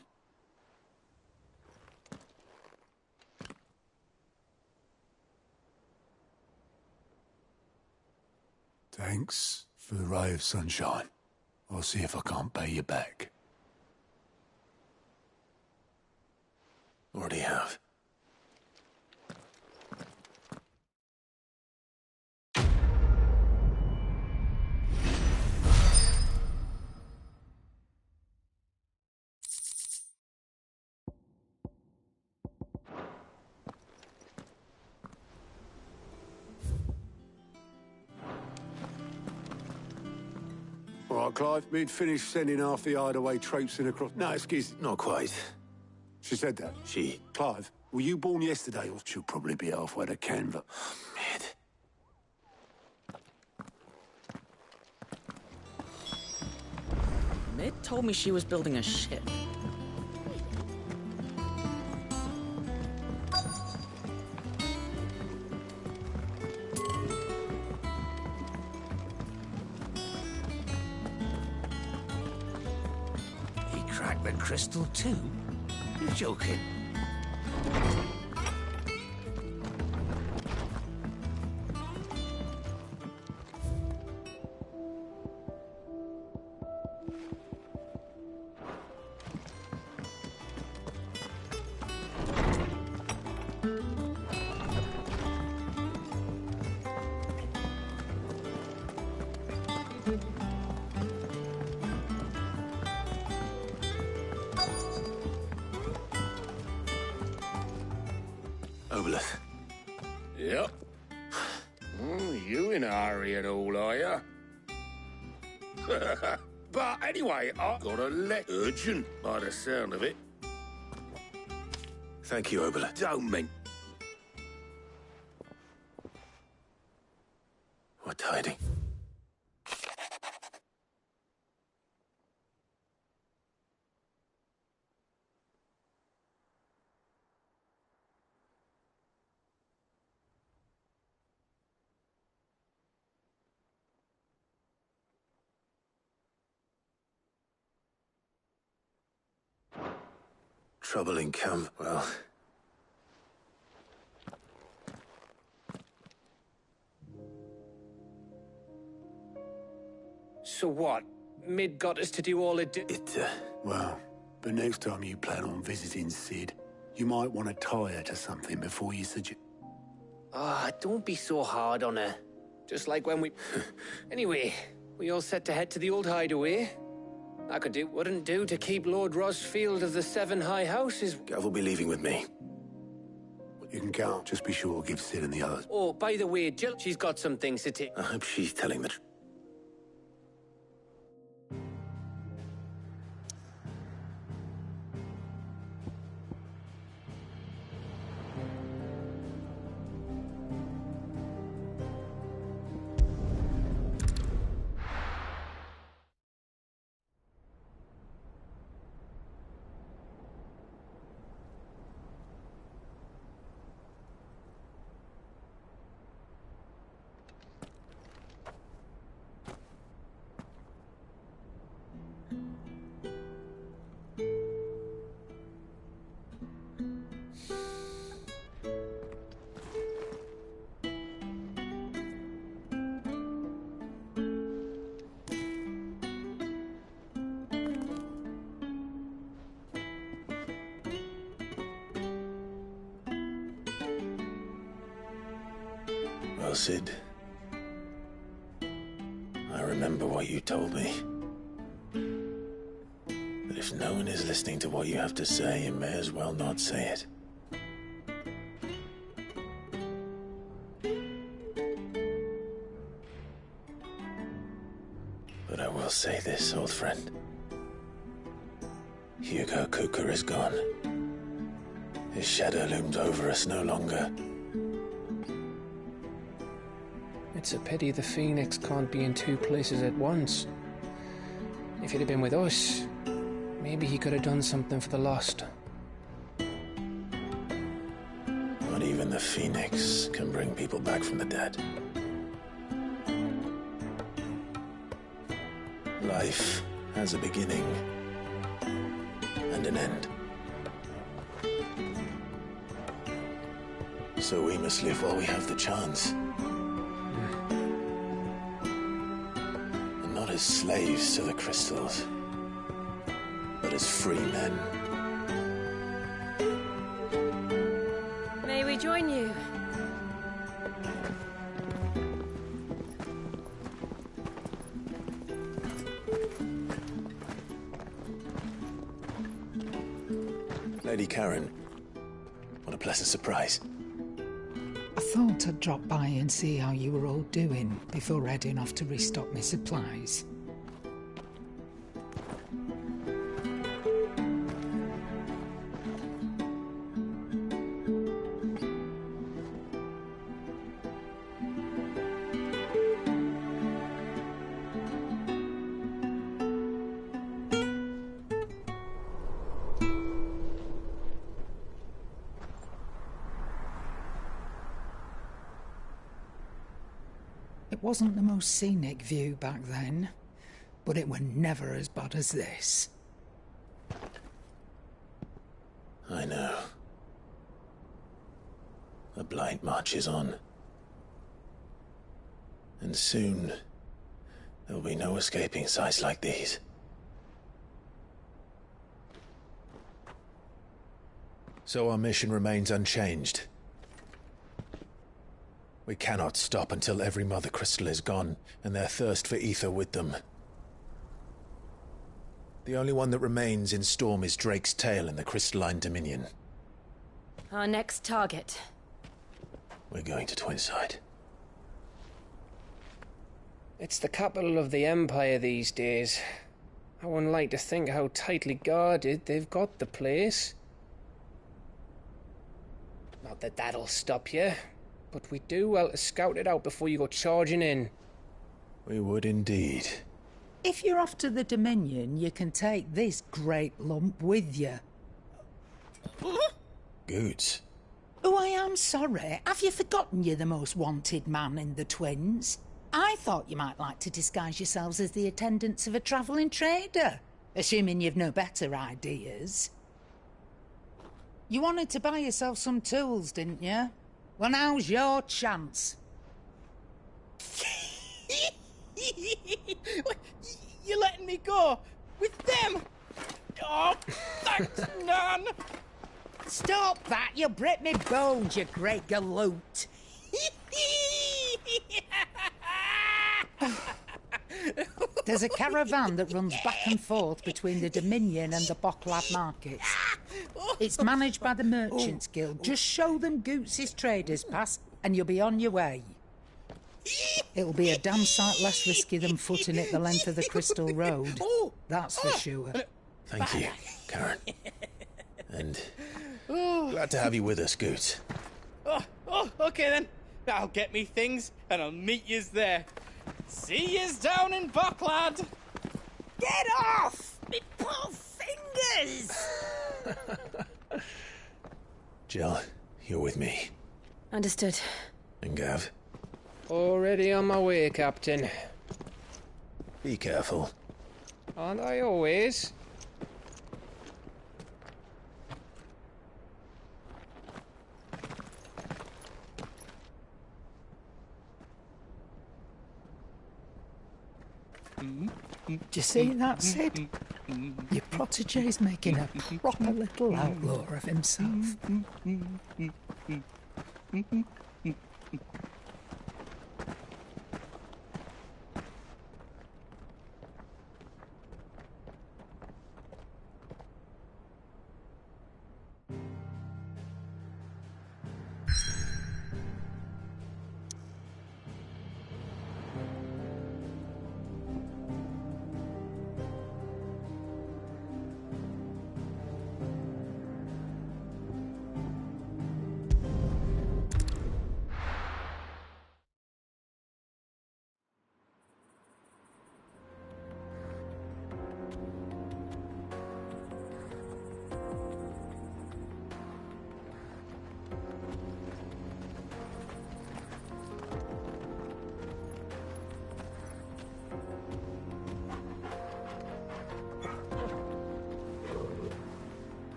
Thanks for the ray of sunshine. I'll see if I can't pay you back. Already have. All right, Clive, we'd finished sending half the hideaway traipsing across... No, excuse... Not quite. She said that? She... Clive, were you born yesterday, or she'll probably be halfway to Canva? Mid. Mid told me she was building a ship. He cracked the crystal too? You're joking. Obelith. Yep. You in a hurry at all, are ya? But anyway, I got a letter. Urgent, by the sound of it. Thank you, Obelith. Don't mean... What tiding? Trouble in camp, well... So what? Mid got us to do all it did? Well, but next time you plan on visiting Sid, you might want to tie her to something before you suggest... Ah, don't be so hard on her. Just like when we... Anyway, we all set to head to the old hideaway. I could do wouldn't do to keep Lord Rosfield of the Seven High Houses. Gav will be leaving with me. You can count. Just be sure to give Sid and the others. Oh, by the way, Jill, she's got some things to take. I hope she's telling the truth. Well, Sid, I remember what you told me. That if no one is listening to what you have to say, you may as well not say it. But I will say this, old friend. Hugo Cooker is gone. His shadow looms over us no longer. It's a pity the Phoenix can't be in two places at once. If he'd have been with us, maybe he could have done something for the lost. Not even the Phoenix can bring people back from the dead. Life has a beginning and an end. So we must live while we have the chance. And not as slaves to the crystals, but as free men. May we join you? Lady Karen, what a pleasant surprise. I thought I'd drop by and see how you were all doing before heading off to restock my supplies. It wasn't the most scenic view back then, but it were never as bad as this. I know. The blight marches on. And soon, there'll be no escaping sights like these. So our mission remains unchanged. We cannot stop until every Mother Crystal is gone, and their thirst for ether with them. The only one that remains in Storm is Drake's tail in the Crystalline Dominion. Our next target. We're going to Twinside. It's the capital of the Empire these days. I wouldn't like to think how tightly guarded they've got the place. Not that that'll stop you, but we do well to scout it out before you go charging in. We would indeed. If you're off to the Dominion, you can take this great lump with you. Goods. Oh, I am sorry. Have you forgotten you're the most wanted man in the Twins? I thought you might like to disguise yourselves as the attendants of a travelling trader, assuming you've no better ideas. You wanted to buy yourself some tools, didn't you? Well, now's your chance. You're letting me go? With them? Oh, thanks, Nan! Stop that! You'll break me bones, you great galoot! There's a caravan that runs back and forth between the Dominion and the Bocklad markets. It's managed by the Merchants Guild. Just show them Goots' traders pass and you'll be on your way. It'll be a damn sight less risky than footing it the length of the Crystal Road. That's for sure. Thank you, Karen. And glad to have you with us, Goots. Oh, okay then. I'll get me things and I'll meet yous there. See yous down in Bocklad. Get off! Me poor fingers! Jill, you're with me. Understood. And Gav? Already on my way, Captain. Be careful. Aren't I always? Do you see that, Sid? Your protege's making a proper little outlaw of himself.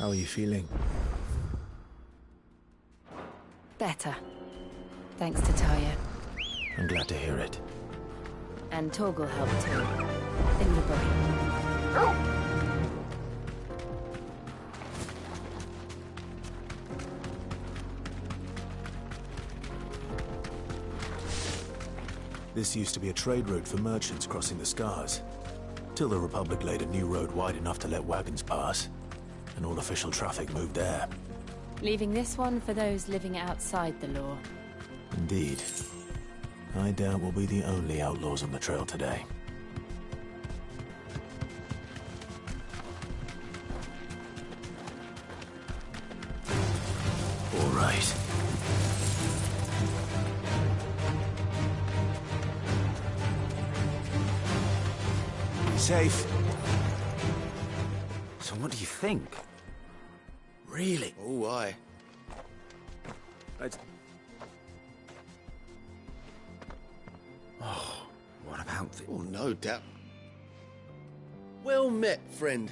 How are you feeling? Better. Thanks to Talia. I'm glad to hear it. And Torgal helped too. In the book. This used to be a trade route for merchants crossing the Scars. Till the Republic laid a new road wide enough to let wagons pass, and all official traffic moved there. Leaving this one for those living outside the law. Indeed. I doubt we'll be the only outlaws on the trail today. All right. Safe. So what do you think? Really? Oh, aye. Oh, what about the... Oh, no doubt. Well met, friend.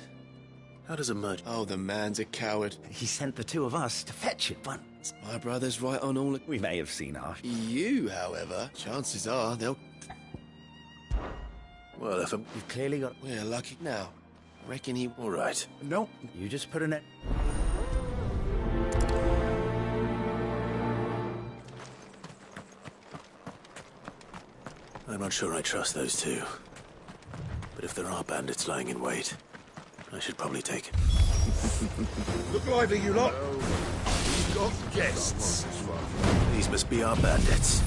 How does a merchant... Oh, the man's a coward. He sent the two of us to fetch it once. My brother's right on all... We may have seen our... You, however, chances are they'll... Well, if You've clearly got... We're lucky now. Reckon he... All right. No, you just put in it. I'm not sure I trust those two. But if there are bandits lying in wait, I should probably take it. Look lively, you lot. We've got guests. These must be our bandits.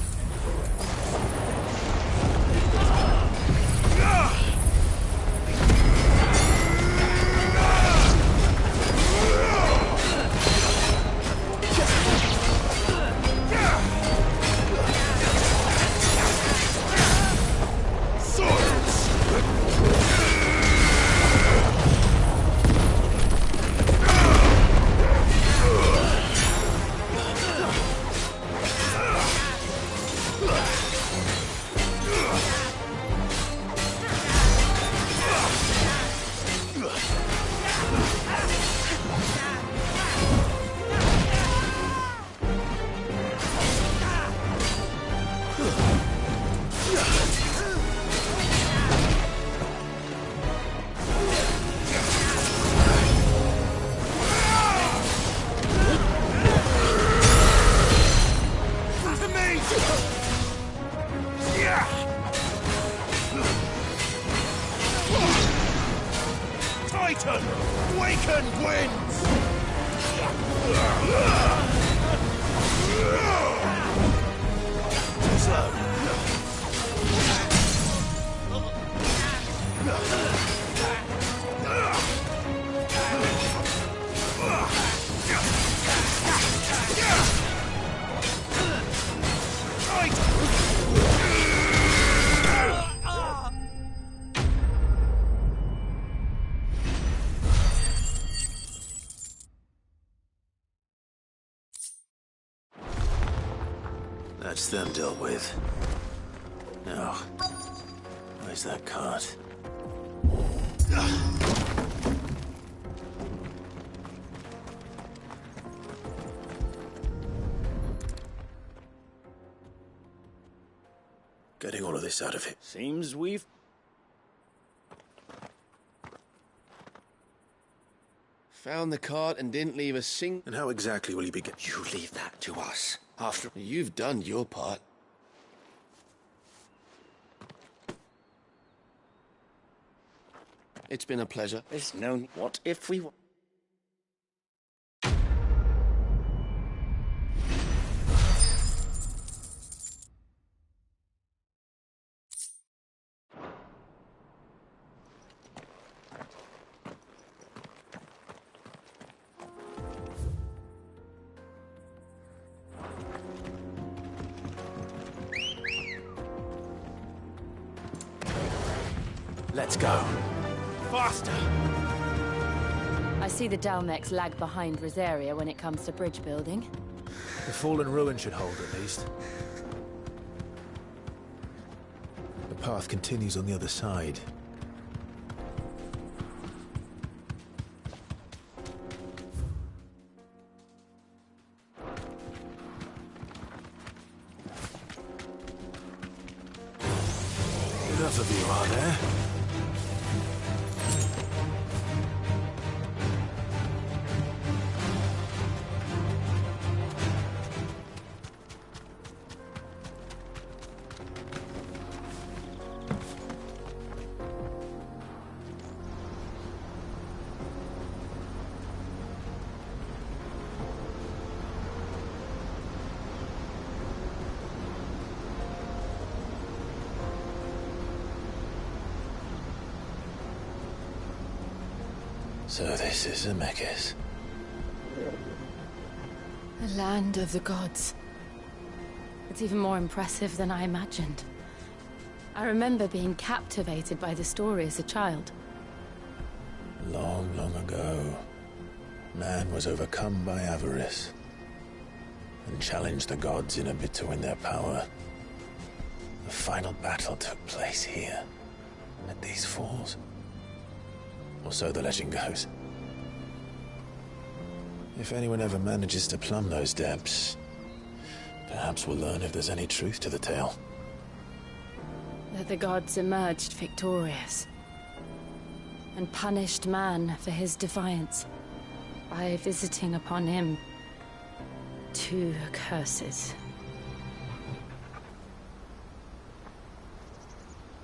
That's them dealt with. Now, where's that cart? Getting all of this out of it. Seems we've... Found the cart and didn't leave a sing... And how exactly will you begin? You leave that to us. After... You've done your part. It's been a pleasure. There's no... What if we... Let's go. Faster! I see the Dalmex lag behind Rosaria when it comes to bridge building. The fallen ruin should hold, at least. The path continues on the other side. enough of you, are there? So this is Zemeckis. The land of the gods. It's even more impressive than I imagined. I remember being captivated by the story as a child. Long, long ago, man was overcome by avarice and challenged the gods in a bid to win their power. The final battle took place here, at these falls. Or so the legend goes. If anyone ever manages to plumb those depths, perhaps we'll learn if there's any truth to the tale. That the gods emerged victorious and punished man for his defiance by visiting upon him 2 curses.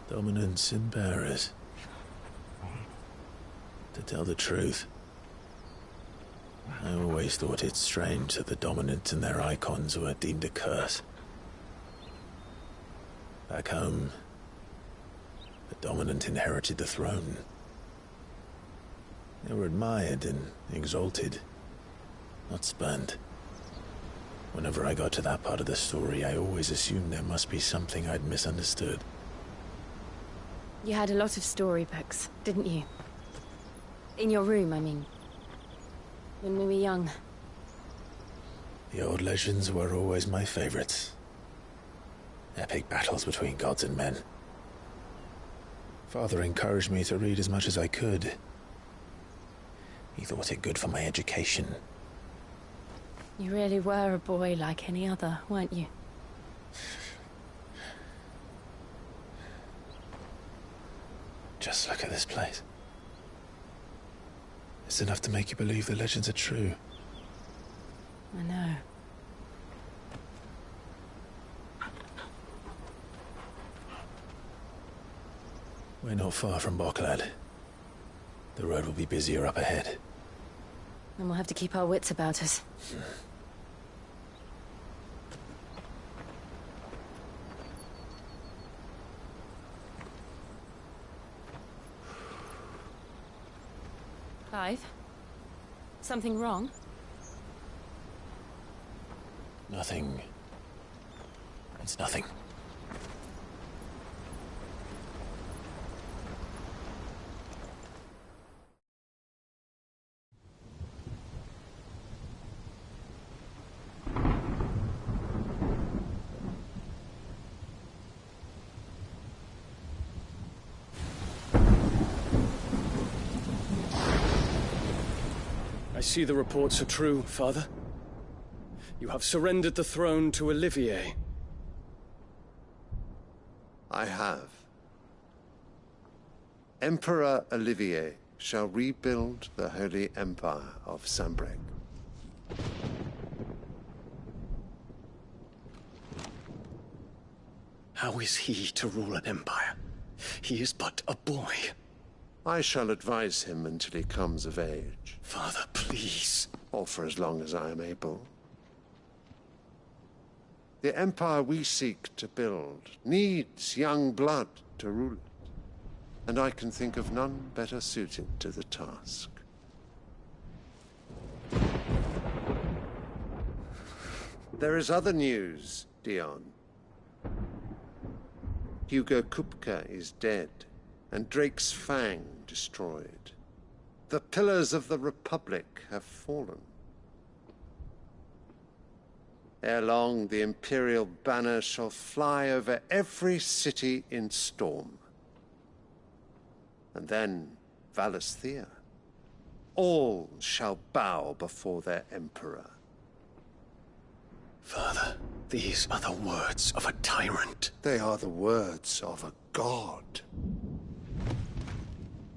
Dominance and bearers. To tell the truth, I always thought it strange that the dominant and their icons were deemed a curse. Back home, the dominant inherited the throne. They were admired and exalted, not spurned. Whenever I got to that part of the story, I always assumed there must be something I'd misunderstood. You had a lot of storybooks, didn't you? In your room, I mean. When we were young. The old legends were always my favorites. Epic battles between gods and men. Father encouraged me to read as much as I could. He thought it good for my education. You really were a boy like any other, weren't you? Just look at this place. It's enough to make you believe the legends are true. I know. We're not far from Boklad. The road will be busier up ahead. And we'll have to keep our wits about us. Clive? Something wrong? Nothing. It's nothing. I see the reports are true, Father. You have surrendered the throne to Olivier. I have. Emperor Olivier shall rebuild the Holy Empire of Sambrec. How is he to rule an empire? He is but a boy. I shall advise him until he comes of age. Father, please. Or for as long as I am able. The empire we seek to build needs young blood to rule it, and I can think of none better suited to the task. There is other news, Dion. Hugo Kupka is dead, and Drake's Fang destroyed. The pillars of the Republic have fallen. Ere long, the Imperial banner shall fly over every city in Storm. And then, Valisthea. All shall bow before their Emperor. Father, these are the words of a tyrant. They are the words of a god.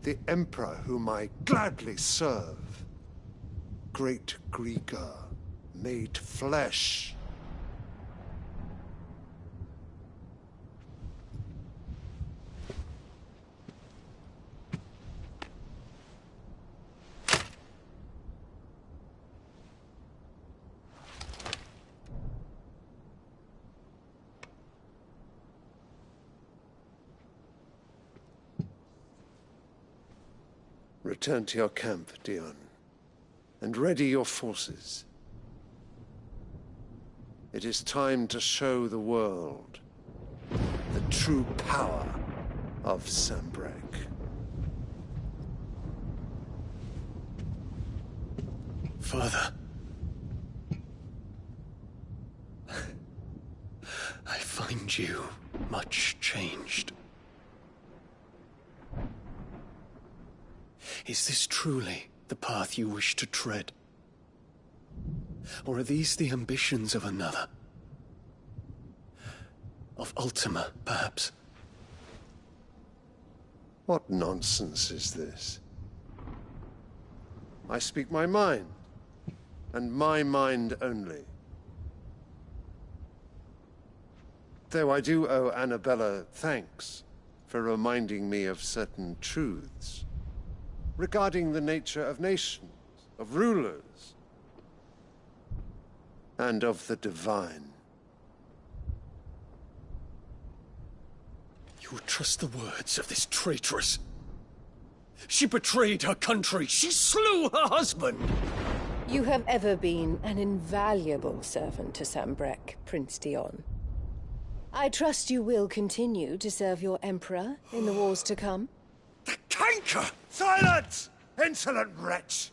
The Emperor whom I gladly serve. Great Greeker, made flesh. Return to your camp, Dion, and ready your forces. It is time to show the world the true power of Sanbreque. Father. I find you much changed. Is this truly the path you wish to tread? Or are these the ambitions of another? Of Ultima, perhaps? What nonsense is this? I speak my mind, and my mind only. Though I do owe Annabella thanks for reminding me of certain truths regarding the nature of nations, of rulers, and of the divine. You would trust the words of this traitress? She betrayed her country. She slew her husband. You have ever been an invaluable servant to Sanbreque, Prince Dion. I trust you will continue to serve your Emperor in the wars to come. The canker! Silence! Insolent wretch!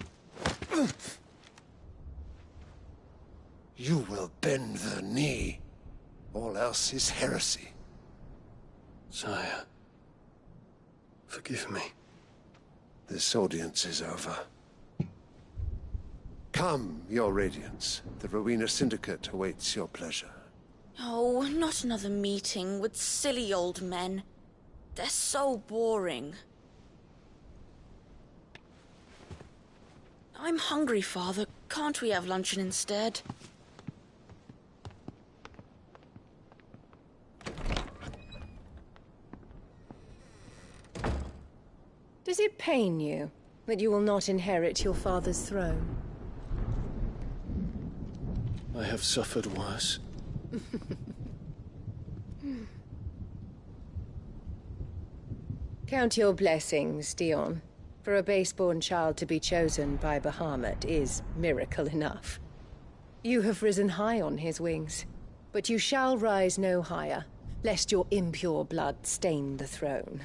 You will bend the knee. All else is heresy. Sire, forgive me. This audience is over. Come, your Radiance. The Rowena Syndicate awaits your pleasure. Oh, not another meeting with silly old men. They're so boring. I'm hungry, Father. Can't we have luncheon instead? Does it pain you that you will not inherit your father's throne? I have suffered worse. Count your blessings, Dion. For a base-born child to be chosen by Bahamut is miracle enough. You have risen high on his wings, but you shall rise no higher, lest your impure blood stain the throne.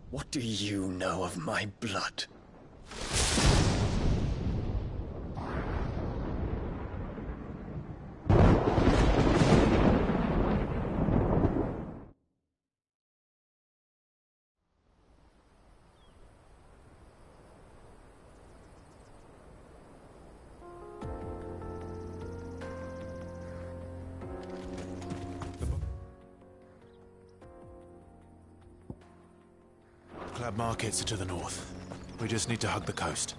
What do you know of my blood? Club markets are to the north. We just need to hug the coast.